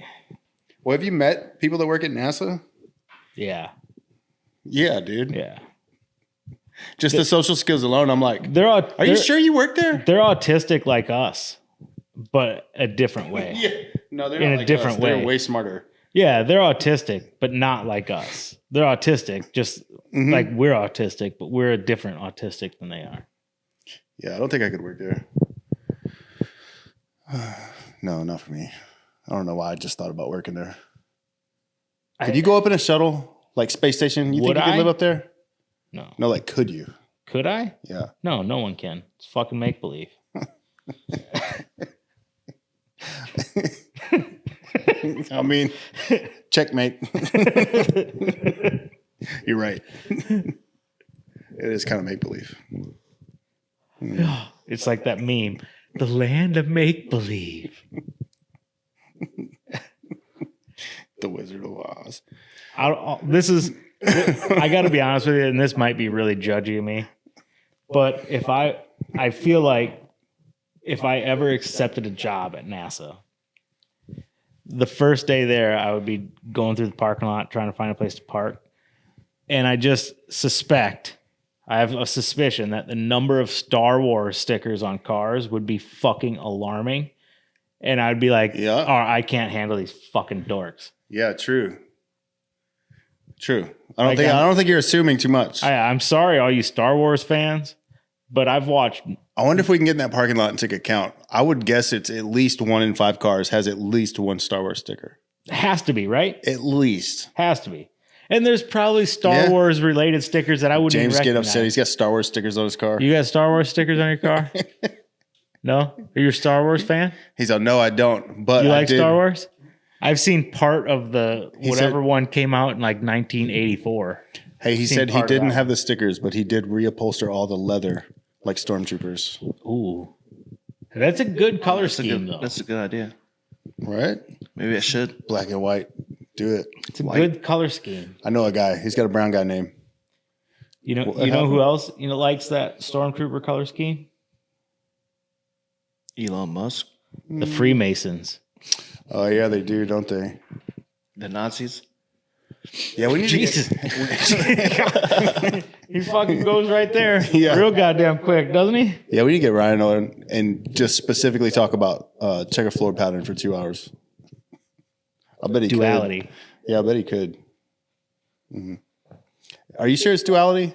Well, have you met people that work at NASA? yeah. Yeah, dude. Yeah. Just the social skills alone, I'm like, are you sure you work there? They're autistic like us, but a different way. Yeah. No, they're In not a like different us. way. They're way smarter. Yeah, they're autistic, but not like us. They're autistic, just like we're autistic, but we're a different autistic than they are. Yeah, I don't think I could work there. No, not for me. I don't know why I just thought about working there. Could you go up in a shuttle, like space station? You think Would you could I? live up there? No. No, like, could you? Could I? Yeah. No, no one can. It's fucking make believe. I mean, checkmate. You're right. It is kind of make believe. It's like that meme, the land of make believe. The Wizard of Oz. I got to be honest with you, and this might be really judgy of me, but I feel like if I ever accepted a job at NASA, the first day there, I would be going through the parking lot trying to find a place to park, and I just suspect I have a suspicion that the number of Star Wars stickers on cars would be fucking alarming. And I'd be like, Yeah. oh, I can't handle these fucking dorks. Yeah, true. True. Like, I don't think you're assuming too much. I'm sorry, all you Star Wars fans, but I've watched. I wonder if we can get in that parking lot and take a count. I would guess it's at least 1 in 5 cars has at least one Star Wars sticker. Has to be, right? At least. Has to be. And there's probably Star Wars related stickers that I wouldn't James even get recognize. upset. He's got Star Wars stickers on his car. You got Star Wars stickers on your car? No? Are you a Star Wars fan? He's like, no, I don't. But You I like did. Star Wars? I've seen part of the He whatever said- one came out in like 1984. Hey, he Seen said he part of didn't that have the stickers, but he did reupholster all the leather like stormtroopers. Ooh. That's a good color scheme, though. That's a good idea. Right? Maybe I should. Black and white. Do it. It's a good color scheme. I know a guy. He's got a brown guy name. You know, What you know happened? who else likes that stormtrooper color scheme? Elon Musk. The Freemasons. Oh, yeah, they do, don't they? The Nazis. Yeah, we need Jesus. to get, He fucking goes right there. Yeah. Real goddamn quick, doesn't he? yeah, we need to get Ryan on and just specifically talk about checker floor pattern for 2 hours. I bet he Duality. could. Yeah, I bet he could. Mhm. Are you sure it's duality?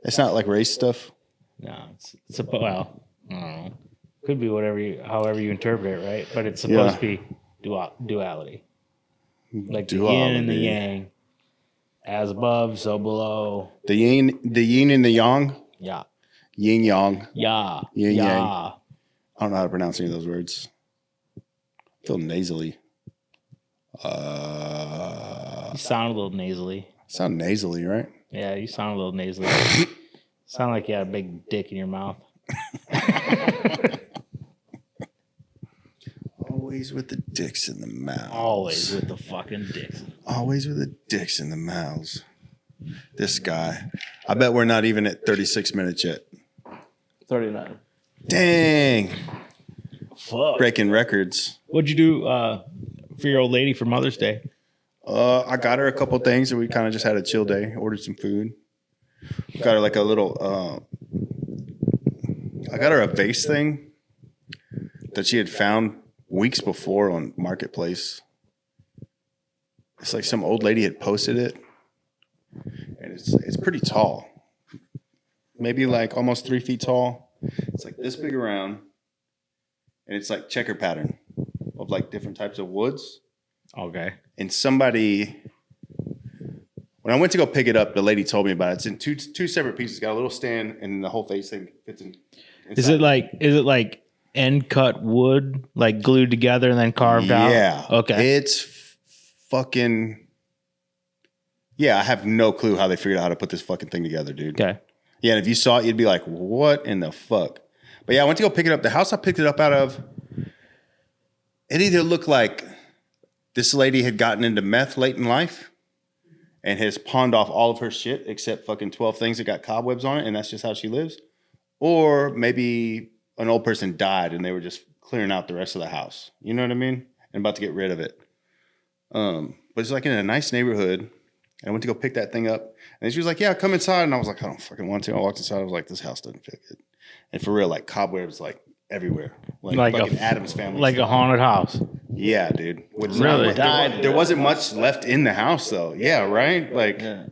It's not like race stuff? No, it's well, I don't know. Could be however you interpret it, right? But it's supposed to be duality. Like the yin and the Duality. yang. As above, so below. The yin and the yang? Yeah. Yin yang. Yeah. Yin, yeah. yang. I don't know how to pronounce any of those words. I feel nasally. You sound a little nasally. Sound nasally, right? Yeah, you sound a little nasally. Sound like you had a big dick in your mouth. Always with the dicks in the mouth. Always with the fucking dicks. Always with the dicks in the mouths. This guy. I bet we're not even at 36 minutes yet. 39. Dang. Fuck. Breaking records. What'd you do for your old lady for Mother's Day? I got her a couple things and we kind of just had a chill day. Ordered some food. Got her like a little I got her a vase thing that she had found weeks before on Marketplace. It's like some old lady had posted it. And it's pretty tall. Maybe like almost 3 feet tall. It's like this big around. And it's like checker pattern of like different types of woods. Okay. And somebody, when I went to go pick it up, the lady told me about it. It's in two separate pieces. Got a little stand, and the whole face thing fits in. Is it like end cut wood, like glued together and then carved out? Yeah. Okay. It's fucking. Yeah, I have no clue how they figured out how to put this fucking thing together, dude. Okay. Yeah, and if you saw it, you'd be like, "What in the fuck?" But yeah, I went to go pick it up. The house I picked it up out of, it either looked like this lady had gotten into meth late in life and has pawned off all of her shit except fucking 12 things that got cobwebs on it, and that's just how she lives. Or maybe an old person died and they were just clearing out the rest of the house. You know what I mean? And about to get rid of it. But it's like in a nice neighborhood. And I went to go pick that thing up. And she was like, yeah, come inside. And I was like, I don't fucking want to. I walked inside. I was like, this house doesn't feel good. And for real, like cobwebs like everywhere. Like fucking Addams Family. Like a haunted house. Yeah, dude. Really? There wasn't much left in the house, though. Yeah, right? Like, Yeah.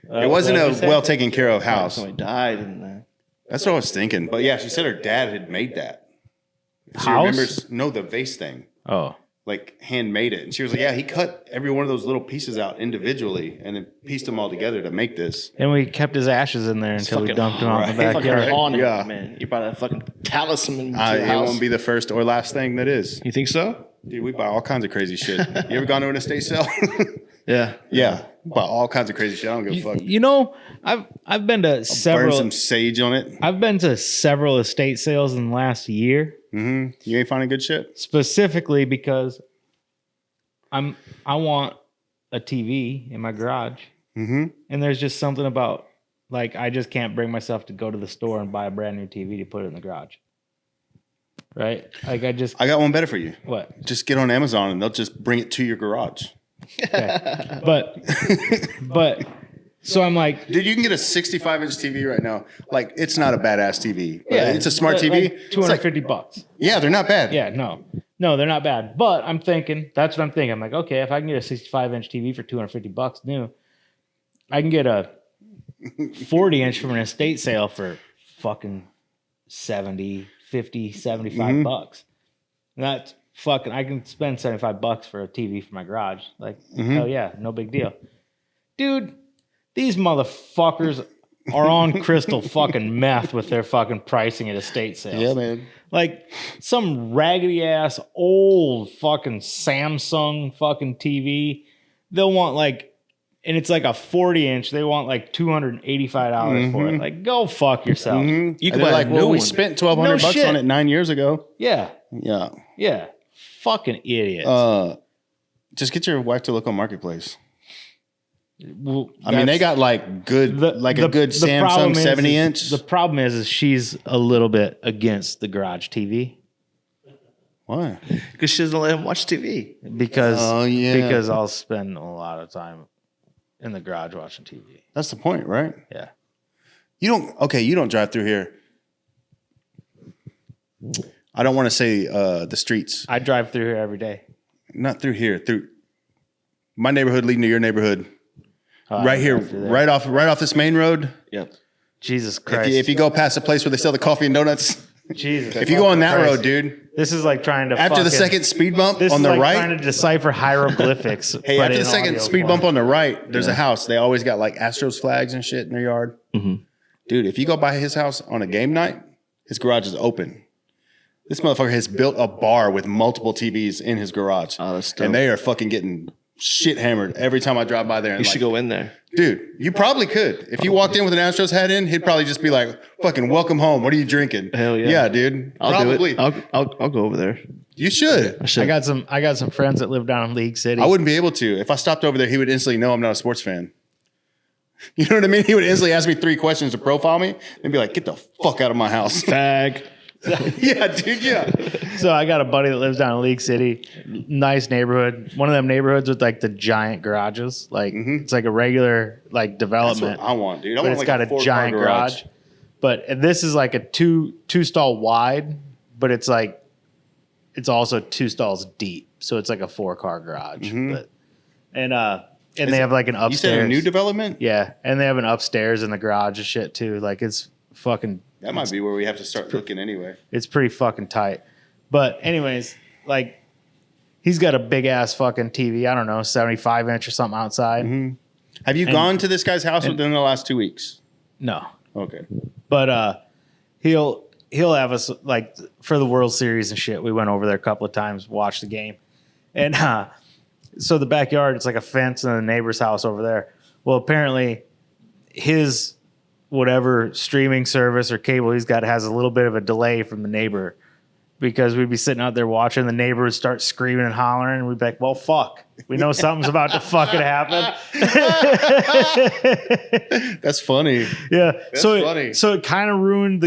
it wasn't what'd you a say? well taken care of house. Somebody died and That's what I was thinking. But yeah, she said her dad had made that. She House? remembers, no, the vase thing. Oh. Like, handmade it. And she was like, yeah, he cut every one of those little pieces out individually and then pieced them all together to make this. And we kept his ashes in there until we fucking dumped him out in the right. fucking backyard. haunted, Yeah. man. You buy that fucking talisman into It your house. won't be the first or last thing that is. You think so? Dude, we buy all kinds of crazy shit. You ever gone to an estate sale? Yeah. Yeah. Buy all kinds of crazy shit. I don't give a fuck. You know, I've been to Burn several. some sage on it. I've been to several estate sales in the last year, Mm-hmm. You ain't finding good shit? specifically because I want a TV in my garage, Mm-hmm. and there's just something about like I just can't bring myself to go to the store and buy a brand new TV to put it in the garage. Right? Like I I got one better for you. what? Just get on Amazon and they'll just bring it to your garage. Okay. But So I'm like, Dude, you can get a 65-inch TV right now. Like, it's not a badass TV. But it's a smart but TV. like It's $250. yeah, they're not bad. Yeah, no, they're not bad. But I'm thinking, that's what I'm thinking. I'm like, okay, if I can get a 65-inch TV for $250 new, I can get a 40-inch from an estate sale for fucking 70, 50, 75 bucks. And that's fucking, I can spend 75 bucks for a TV for my garage. Like, hell yeah, no big deal. Dude, these motherfuckers are on crystal fucking meth with their fucking pricing at estate sales. Yeah, man. Like some raggedy ass old fucking Samsung fucking TV. They'll want like, and it's like a 40-inch. They want like $285 for it. Like, go fuck yourself. You can They're buy like, a new well, we one. spent $1,200 shit. on it 9 years ago. Yeah, Yeah. yeah. Fucking idiots. Just get your wife to look on Marketplace. Well, I mean, they got like good, a good Samsung 70-inch. The problem is she's a little bit against the garage TV Why? Because she doesn't let him watch TV. because I'll spend a lot of time in the garage watching TV. That's the point, right? Yeah. You don't drive through here. I don't want to say the streets. I drive through here every day. Not through here, through my neighborhood leading to your neighborhood. I Right here, drive through there. right off this main road. Yep. Jesus Christ. If you go past the place where they sell the coffee and donuts, Jesus. if you go on that Christ. road, dude, This is like trying to after the fucking- second speed bump this on is the like right, trying to decipher hieroglyphics. hey, but after the in second audio speed form. bump on the right, there's a house. They always got like Astros flags and shit in their yard. Dude, if you go by his house on a game night, his garage is open. This motherfucker has built a bar with multiple TVs in his garage. Oh, that's dope. And they are fucking getting shit hammered every time I drive by there. And You should go in there. Dude, you probably could. If you walked in with an Astros hat in, he'd probably just be like, fucking welcome home. What are you drinking? Hell yeah. Yeah, dude. I'll probably. do it. I'll go over there. You should. I should. I got some friends that live down in League City. I wouldn't be able to. If I stopped over there, he would instantly know I'm not a sports fan. You know what I mean? He would instantly ask me 3 questions to profile me and be like, get the fuck out of my house. Fag. Yeah, dude, yeah. So I got a buddy that lives down in League City. Nice neighborhood. One of them neighborhoods with like the giant garages. Like it's like a regular like That's development. what I want, dude. I but want it's like got a 4-car giant garage. But this is like a two stall wide, but it's like it's also 2 stalls deep. So it's like a 4-car garage. But and they have like an upstairs. You said a new development? Yeah, and they have an upstairs in the garage and shit too. Like it's fucking. That might be where we have to start looking anyway. It's pretty fucking tight. But anyways, like he's got a big ass fucking TV. I don't know, 75-inch or something outside. Have you gone to this guy's house within the last 2 weeks? No, Okay. but he'll have us like for the World Series and shit. We went over there a couple of times, watched the game, and so the backyard it's like a fence and the neighbor's house over there. Well, apparently his whatever streaming service or cable he's got has a little bit of a delay from the neighbor because we'd be sitting out there watching, the neighbor would start screaming and hollering, and we'd be like, well, fuck. We know something's about to fucking happen. That's funny. Yeah. That's so funny. So it kind of ruined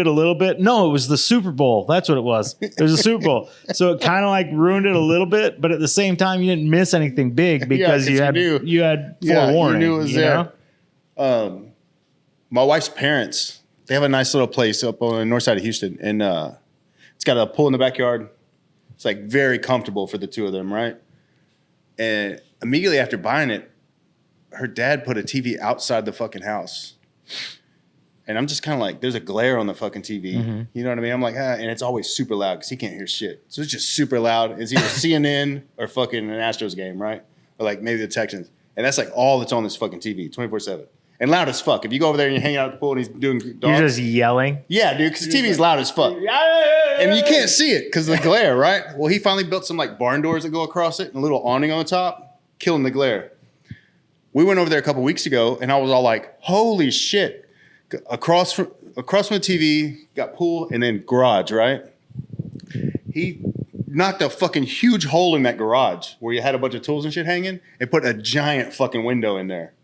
it a little bit. No, it was the Super Bowl. That's what it was. It was the Super Bowl. So it kind of like ruined it a little bit, but at the same time, you didn't miss anything big because 'cause you had forewarning. You knew it was there. My wife's parents, they have a nice little place up on the north side of Houston, and it's got a pool in the backyard. It's like very comfortable for the two of them, right? And immediately after buying it, her dad put a TV outside the fucking house. And I'm just kind of like, there's a glare on the fucking TV. You know what I mean? I'm like, and it's always super loud because he can't hear shit. So it's just super loud. It's either CNN or fucking an Astros game, right? Or like maybe the Texans. And that's like all that's on this fucking TV, 24/7. And loud as fuck. If you go over there and you hang out at the pool and he's doing dogs. You're just yelling. Yeah, dude, because the TV's loud as fuck. And you can't see it because of the glare, right? Well, he finally built some like barn doors that go across it and a little awning on the top, killing the glare. We went over there a couple weeks ago and I was all like, holy shit. Across from the TV, got pool and then garage, right? He knocked a fucking huge hole in that garage where you had a bunch of tools and shit hanging and put a giant fucking window in there.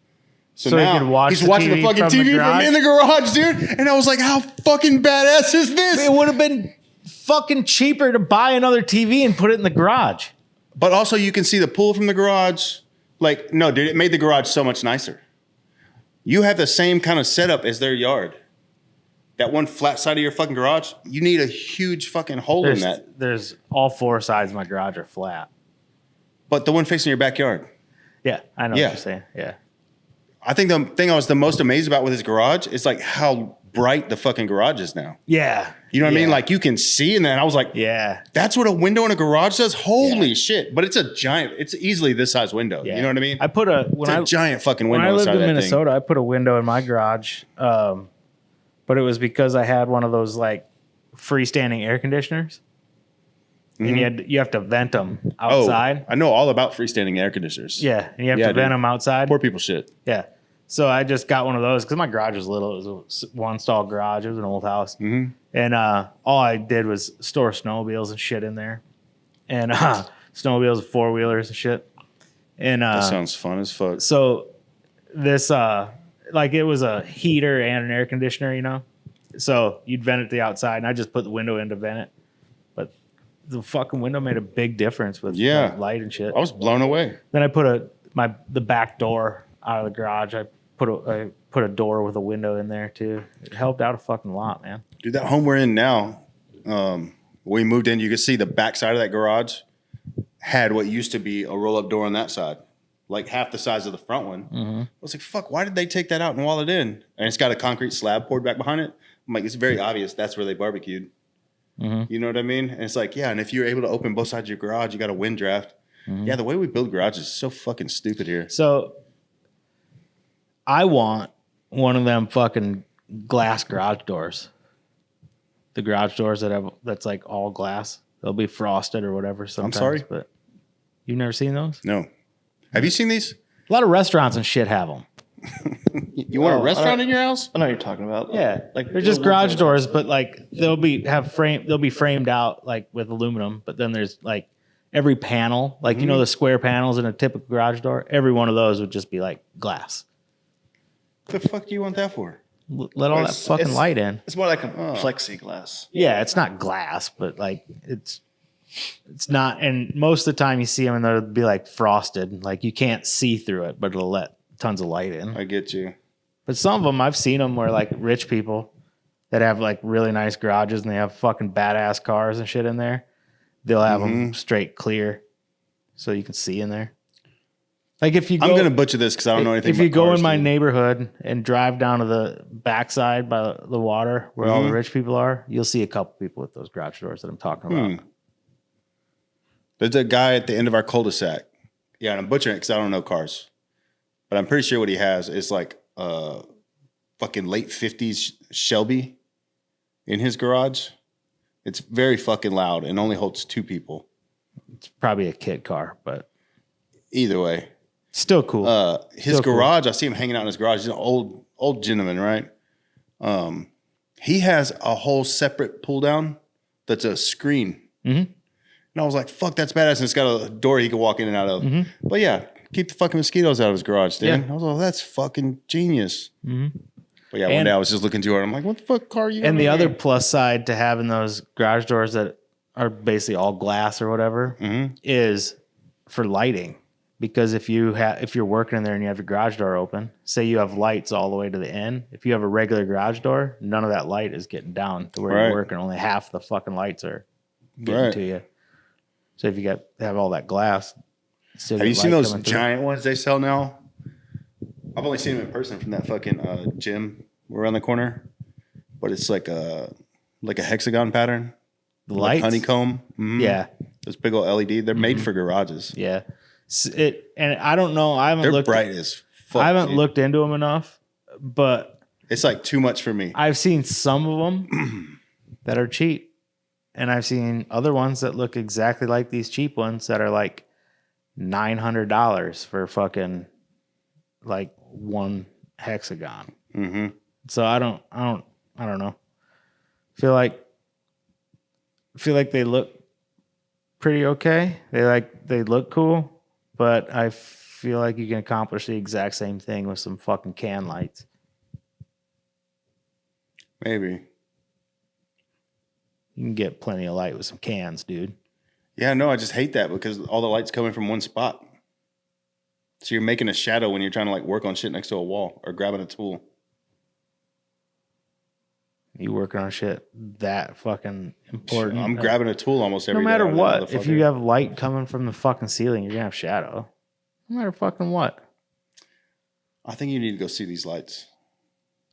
So he now can watch he's the watching TV the fucking from the TV from garage? in the garage, dude. And I was like, how fucking badass is this? It would have been fucking cheaper to buy another TV and put it in the garage. But also you can see the pool from the garage. Like, no, dude, it made the garage so much nicer. You have the same kind of setup as their yard. That one flat side of your fucking garage, you need a huge fucking hole in that. There's all 4 sides of my garage are flat. But the one facing your backyard. Yeah, I know what you're saying. Yeah. I think the thing I was the most amazed about with his garage is like how bright the fucking garage is now. Yeah. You know what I mean? Like you can see in that. I was like, yeah, that's what a window in a garage does? Holy shit. But it's a giant, it's easily this size window. Yeah. You know what I mean? I put a giant fucking window. When I lived in that Minnesota, I put a window in my garage. But it was because I had one of those like freestanding air conditioners. And you have to vent them outside. I know all about freestanding air conditioners. Yeah, and you have to vent them outside. Poor people shit. Yeah. So I just got one of those because my garage was little. It was a one-stall garage. It was an old house. Mm-hmm. And all I did was store snowmobiles and shit in there. And snowmobiles, four-wheelers and shit. And that sounds fun as fuck. So this, like it was a heater and an air conditioner, you know? So you'd vent it to the outside, and I just put the window in to vent it. But the fucking window made a big difference with light and shit. I was blown away. Then I put the back door out of the garage. I put a door with a window in there too. It helped out a fucking lot, man. Dude, that home we're in now, when we moved in, you could see the back side of that garage had what used to be a roll-up door on that side, like half the size of the front one. Mm-hmm. I was like, fuck, why did they take that out and wall it in? And it's got a concrete slab poured back behind it. I'm like, it's very obvious that's where they barbecued. Mm-hmm. You know what I mean? And it's like, yeah, and if you're able to open both sides of your garage, you got a wind draft. Mm-hmm. Yeah, the way we build garages is so fucking stupid here. So I want one of them fucking glass garage doors. The garage doors that's like all glass. They'll be frosted or whatever sometimes. I'm sorry? But you've never seen those? No. Have you seen these? A lot of restaurants and shit have them. You want a restaurant in your house? I know what you're talking about. Yeah, like they're just garage doors, but like they'll be framed out like with aluminum. But then there's like every panel, like you know the square panels in a typical garage door. Every one of those would just be like glass. What the fuck do you want that for? Let all that fucking light in. It's more like a plexiglass. Yeah, it's not glass, but like it's not. And most of the time you see them and they'll be like frosted, like you can't see through it, but it'll let tons of light in. I get you. But some of them I've seen them where like rich people that have like really nice garages and they have fucking badass cars and shit in there. They'll have them straight clear so you can see in there. Like if you go, I'm going to butcher this because I don't know anything about If you go cars, in my dude. neighborhood and drive down to the backside by the water where all the rich people are, you'll see a couple people with those garage doors that I'm talking about. There's a guy at the end of our cul-de-sac. Yeah, and I'm butchering it because I don't know cars. But I'm pretty sure what he has is like a fucking late 50s Shelby in his garage. It's very fucking loud and only holds 2 people. It's probably a kid car, but Either way. still cool. His Still cool. garage, I see him hanging out in his garage. He's an old gentleman, right? He has a whole separate pull down that's a screen. Mm-hmm. And I was like, fuck, that's badass. And it's got a door he can walk in and out of. Mm-hmm. But yeah, keep the fucking mosquitoes out of his garage, Dan. Yeah. I was like, that's fucking genius. Mm-hmm. But yeah, one day I was just looking through it. I'm like, what the fuck car are you? And the got other here? plus side to having those garage doors that are basically all glass or whatever is for lighting. Because if you're working in there and you have your garage door open, say you have lights all the way to the end, if you have a regular garage door, none of that light is getting down to where you're working. Only half the fucking lights are getting to you. So if you have all that glass, have you seen those giant ones they sell now? I've only seen them in person from that fucking gym around the corner, but it's like a hexagon pattern, The like lights, honeycomb. Yeah, those big old LED. They're made for garages. yeah. And I don't know. I haven't They're looked. bright as fuck. I haven't dude. looked into them enough, but It's like too much for me. I've seen some of them that are cheap, and I've seen other ones that look exactly like these cheap ones that are like $900 for fucking like one hexagon. Mm-hmm. So I don't know. Feel like they look pretty okay. They look cool, but I feel like you can accomplish the exact same thing with some fucking can lights. Maybe. You can get plenty of light with some cans, dude. Yeah, no, I just hate that because all the light's coming from one spot. So you're making a shadow when you're trying to like work on shit next to a wall or grabbing a tool. You working on shit that fucking important. I'm grabbing a tool almost every no day. matter on that what, if you motherfucker. have light coming from the fucking ceiling, you're gonna have shadow. No matter fucking what. I think you need to go see these lights.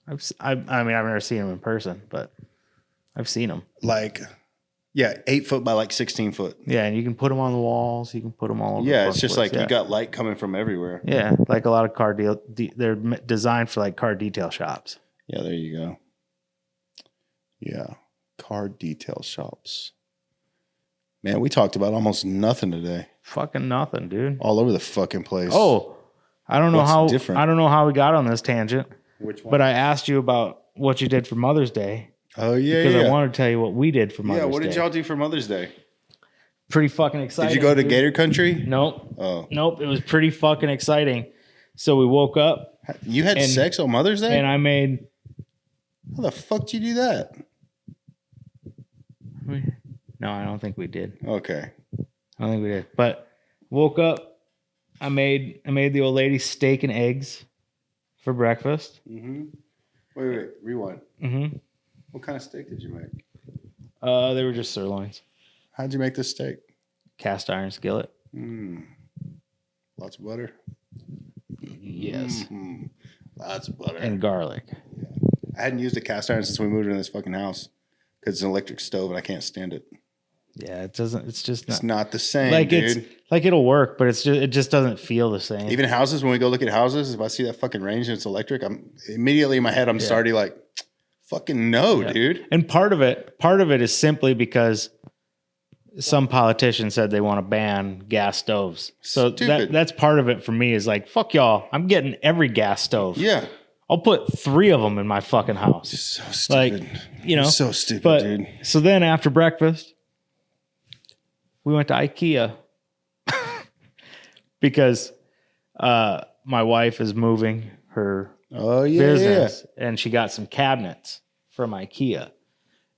I mean, I've never seen them in person, but I've seen them. Like, yeah, 8 foot by like 16 foot. Yeah, and you can put them on the walls. You can put them all over. Yeah, the it's just place. like you got light coming from everywhere. Yeah, like a lot of car they're designed for like car detail shops. Yeah, there you go. Yeah, car detail shops. Man, we talked about almost nothing today. Fucking nothing, dude. All over the fucking place. Oh, I don't know What's different? I don't know how we got on this tangent. Which one? But I asked you about what you did for Mother's Day Oh yeah, because yeah. I wanted to tell you what we did for Mother's Day. Yeah, what did y'all do for Mother's Day? Pretty fucking exciting. Did you go to dude. Gator Country? Nope. Oh, Nope. It was pretty fucking exciting. So we woke up you had And- sex on Mother's Day? and I made. How the fuck did you do that? No, I don't think we did. Okay. I don't think we did. But woke up. I made the old lady steak and eggs for breakfast. Mm-hmm. Wait, rewind. Mm-hmm. What kind of steak did you make? They were just sirloins. How'd you make this steak? Cast iron skillet. Lots of butter. Yes. Lots of butter. And garlic. I hadn't used a cast iron since we moved into this fucking house because it's an electric stove and I can't stand it. Yeah, it doesn't. It's just It's not not the same, like dude. it's like it'll work, but it just doesn't feel the same. Even houses, when we go look at houses, if I see that fucking range and it's electric, I'm immediately in my head, I'm just already like, fucking no, dude. And part of it is simply because some politician said they want to ban gas stoves. So Stupid. that's part of it for me is like, fuck y'all. I'm getting every gas stove. Yeah. I'll put 3 of them in my fucking house. So stupid. Like, you know, So stupid, but dude. so then after breakfast, we went to IKEA because my wife is moving her Oh, yeah. business and she got some cabinets from IKEA.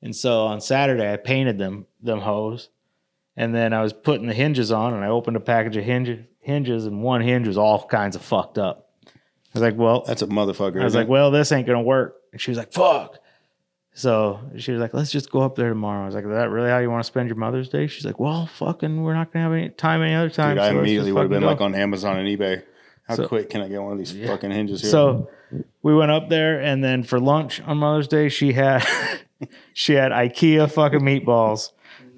And so on Saturday I painted them hoes. And then I was putting the hinges on and I opened a package of hinges and one hinge was all kinds of fucked up. I was like, well, That's a motherfucker. I was isn't like, it? well, this ain't going to work. And she was like, fuck. So she was like, let's just go up there tomorrow. I was like, is that really how you want to spend your Mother's Day? She's like, well, fucking, we're not going to have any time any other time. Dude, I so let's immediately just would have fucking been go. like on Amazon and eBay. How So- quick can I get one of these fucking hinges here? So we went up there, and then for lunch on Mother's Day, she had IKEA fucking meatballs,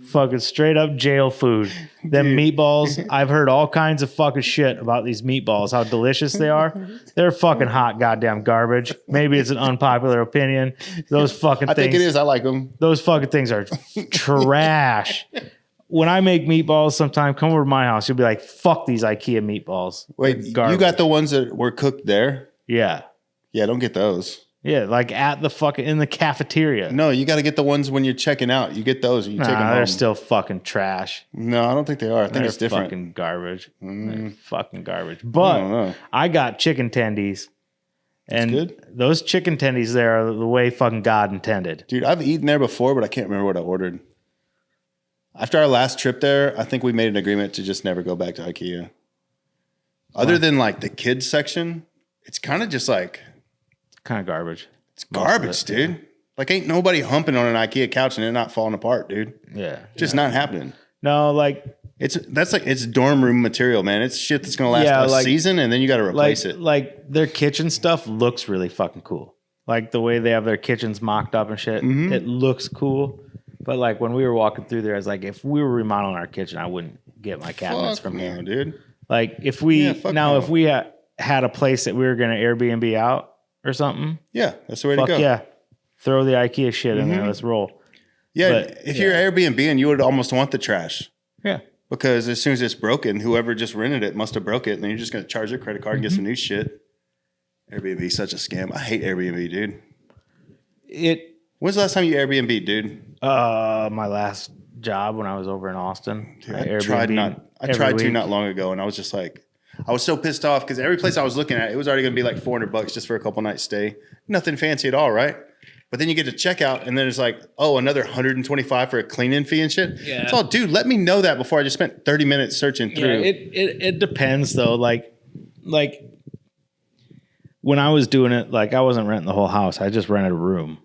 fucking straight up jail food. Them meatballs, I've heard all kinds of fucking shit about these meatballs, how delicious they are. They're fucking hot goddamn garbage. Maybe it's an unpopular opinion. Those fucking I things. think it is. I like them. Those fucking things are trash. When I make meatballs sometime, come over to my house. You'll be like, fuck these IKEA meatballs. Wait, They're garbage. you got the ones that were cooked there? Yeah. Yeah, don't get those. Yeah, like at the fucking, in the cafeteria. No, you got to get the ones when you're checking out. You get those. You take them Nah, home. they're still fucking trash. No, I don't think they are. I think They're it's different. fucking garbage. They're fucking garbage. I don't But know. I got chicken tendies. And good? those chicken tendies there are the way fucking God intended. Dude, I've eaten there before, but I can't remember what I ordered. After our last trip there, I think we made an agreement to just never go back to IKEA. Other than like the kids section, it's kind of just like, Kind of garbage. it's garbage, dude. Like ain't nobody humping on an IKEA couch and it not falling apart, dude. Yeah. Just not happening. No, like It's dorm room material, man. It's shit that's gonna last Yeah, a like- season and then you got to replace it. Like their kitchen stuff looks really fucking cool. Like the way they have their kitchens mocked up and shit. Mm-hmm. It looks cool. But like when we were walking through there, I was like, if we were remodeling our kitchen, I wouldn't get my cabinets Fuck from no, here. dude. Like if we Yeah, fuck now no. if we had a place that we were gonna Airbnb out or something, Yeah, that's the way to fuck go. yeah, throw the IKEA shit in there. Let's roll. Yeah, But, if you're Airbnb and you would almost want the trash. Yeah, Because as soon as it's broken, whoever just rented it must have broke it, and then you're just going to charge their credit card and get some new shit. Airbnb is such a scam. I hate Airbnb, dude. When's the last time you Airbnb, dude? my last job when I was over in Austin, Dude, I I tried every to week. not long ago, and I was just like, I was so pissed off because every place I was looking at, it was already going to be like $400 just for a couple nights stay. Nothing fancy at all, right? But then you get to checkout, and then it's like, oh, another $125 for a cleaning fee and shit. Yeah. It's all, dude, let me know that before I just spent 30 minutes searching Yeah, through. it depends though. Like like when I was doing it, like I wasn't renting the whole house. I just rented a room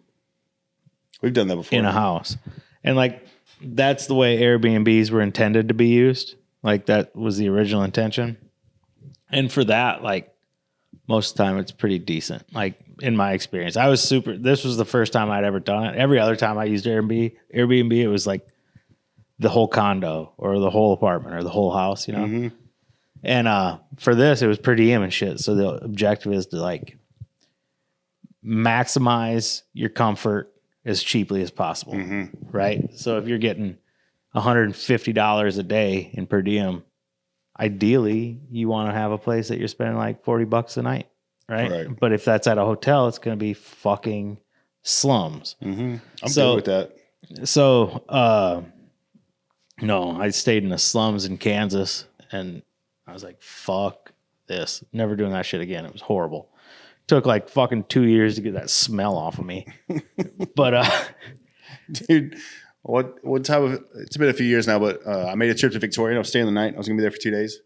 We've done that before. in a house. And like that's the way Airbnbs were intended to be used. Like that was the original intention. And for that, like most of the time it's pretty decent. Like in my experience, this was the first time I'd ever done it. Every other time I used Airbnb, it was like the whole condo or the whole apartment or the whole house, you know? Mm-hmm. And for this, it was per diem and shit. So the objective is to like maximize your comfort as cheaply as possible, right? So if you're getting $150 a day in per diem, ideally you want to have a place that you're spending like $40 a night, right? But if that's at a hotel, it's going to be fucking slums. I'm good with that. So, no, I stayed in the slums in Kansas and I was like, fuck this. Never doing that shit again. It was horrible. Took like fucking 2 years to get that smell off of me. But, dude, what time of, it's been a few years now, but I made a trip to Victoria. I was staying the night. I was going to be there for 2 days.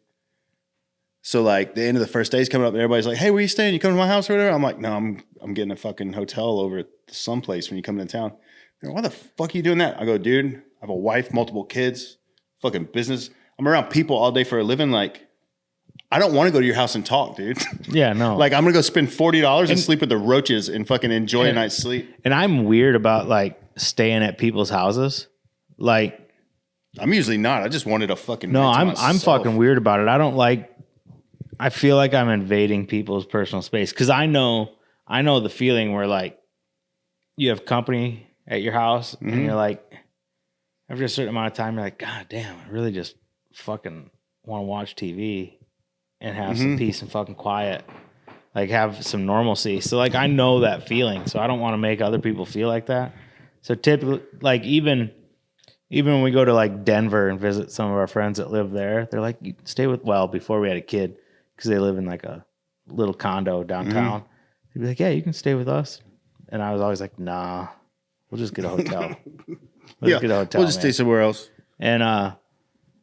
So like the end of the first day is coming up and everybody's like, hey, where you staying? You coming to my house or whatever? I'm like, no, I'm getting a fucking hotel over at someplace when you come into town. Like, why the fuck are you doing that? I go, dude, I have a wife, multiple kids, fucking business. I'm around people all day for a living. Like, I don't want to go to your house and talk, dude. yeah, no. Like, I'm going to go spend $40 and sleep with the roaches and fucking enjoy a night's sleep. And I'm weird about like staying at people's houses. Like, I'm usually not. I just wanted a fucking. No, I'm fucking weird about it. I feel like I'm invading people's personal space because I know the feeling where like you have company at your house and you're like, after a certain amount of time, you're like, God damn, I really just fucking want to watch TV and have some peace and fucking quiet, like have some normalcy. So like, I know that feeling. So I don't want to make other people feel like that. So typically, like even when we go to like Denver and visit some of our friends that live there, they're like, you stay with, before we had a kid, because they live in like a little condo downtown. They'd be like, yeah, you can stay with us. And I was always like, nah, we'll just get a hotel. We'll just stay somewhere else. And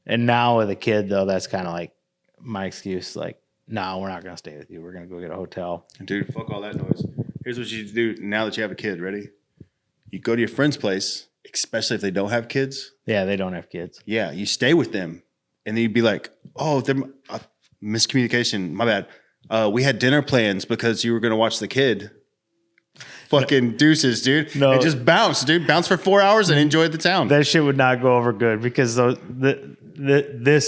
now with a kid though, that's kind of like my excuse. Like, no, we're not going to stay with you. We're going to go get a hotel. Dude, fuck all that noise. Here's what you do now that you have a kid. Ready? You go to your friend's place, especially if they don't have kids. Yeah, they don't have kids. Yeah, you stay with them. And then you'd be like, oh, miscommunication. My bad. We had dinner plans because you were going to watch the kid. Fucking deuces, dude. No. And just bounce, dude. Bounce for 4 hours and enjoy the town. That shit would not go over good because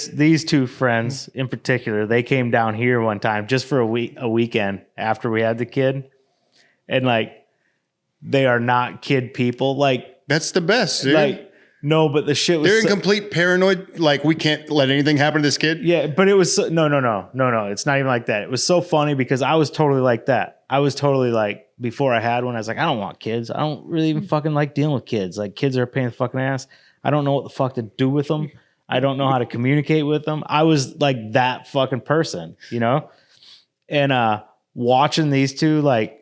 these two friends in particular, they came down here one time just for a weekend after we had the kid. And like, they are not kid people. Like, that's the best, dude. Like, no, but the shit was... They're in complete paranoid, like, we can't let anything happen to this kid? Yeah, but it was... No. It's not even like that. It was so funny because I was totally like that. I was totally like, before I had one, I was like, I don't want kids. I don't really even fucking like dealing with kids. Like, kids are a pain in the fucking ass. I don't know what the fuck to do with them. I don't know how to communicate with them. I was like that fucking person, you know? And watching these two, like...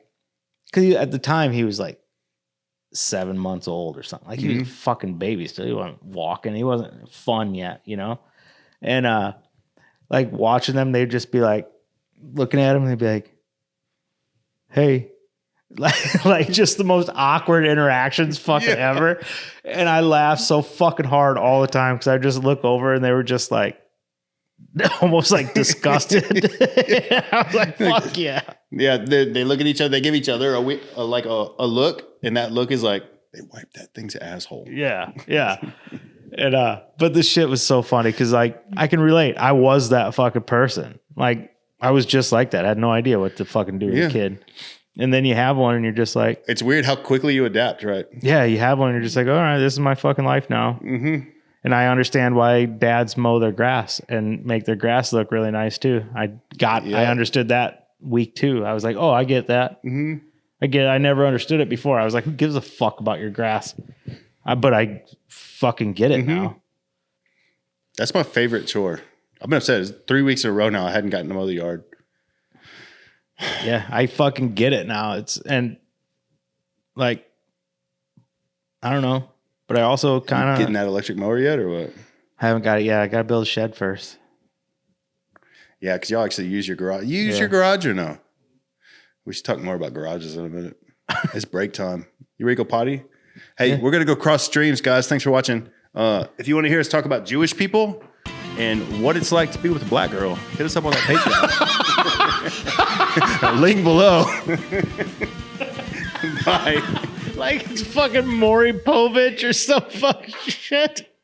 Because at the time, he was like 7 months old or something. Like he was a fucking baby still. He wasn't walking. He wasn't fun yet, you know? And like watching them, they'd just be like looking at him. They'd be like, hey, like just the most awkward interactions fucking ever. And I laughed so fucking hard all the time because I just look over and they were just like, almost like disgusted. I was like, fuck yeah. Yeah, they look at each other. They give each other a look, and that look is like, they wiped that thing's asshole. Yeah. And but this shit was so funny because like I can relate. I was that fucking person. Like I was just like that. I had no idea what to fucking do with a kid. And then you have one and you're just like... It's weird how quickly you adapt, right? Yeah, you have one and you're just like, all right, this is my fucking life now. And I understand why dads mow their grass and make their grass look really nice too. I understood that week 2. I was like, oh, I get that. I get it. I never understood it before. I was like, who gives a fuck about your grass? But I fucking get it now. That's my favorite chore. I've been upset. It's 3 weeks in a row now. I hadn't gotten to mow the yard. Yeah, I fucking get it now. And like, I don't know. But I also kind of... Getting that electric mower yet or what? I haven't got it yet. I got to build a shed first. Yeah, because y'all actually use your garage. You use your garage or no? We should talk more about garages in a minute. It's break time. You ready to go potty? Hey, we're going to go cross streams, guys. Thanks for watching. If you want to hear us talk about Jewish people and what it's like to be with a black girl, hit us up on that Patreon. Link below. Bye. Like it's fucking Maury Povich or some fucking shit.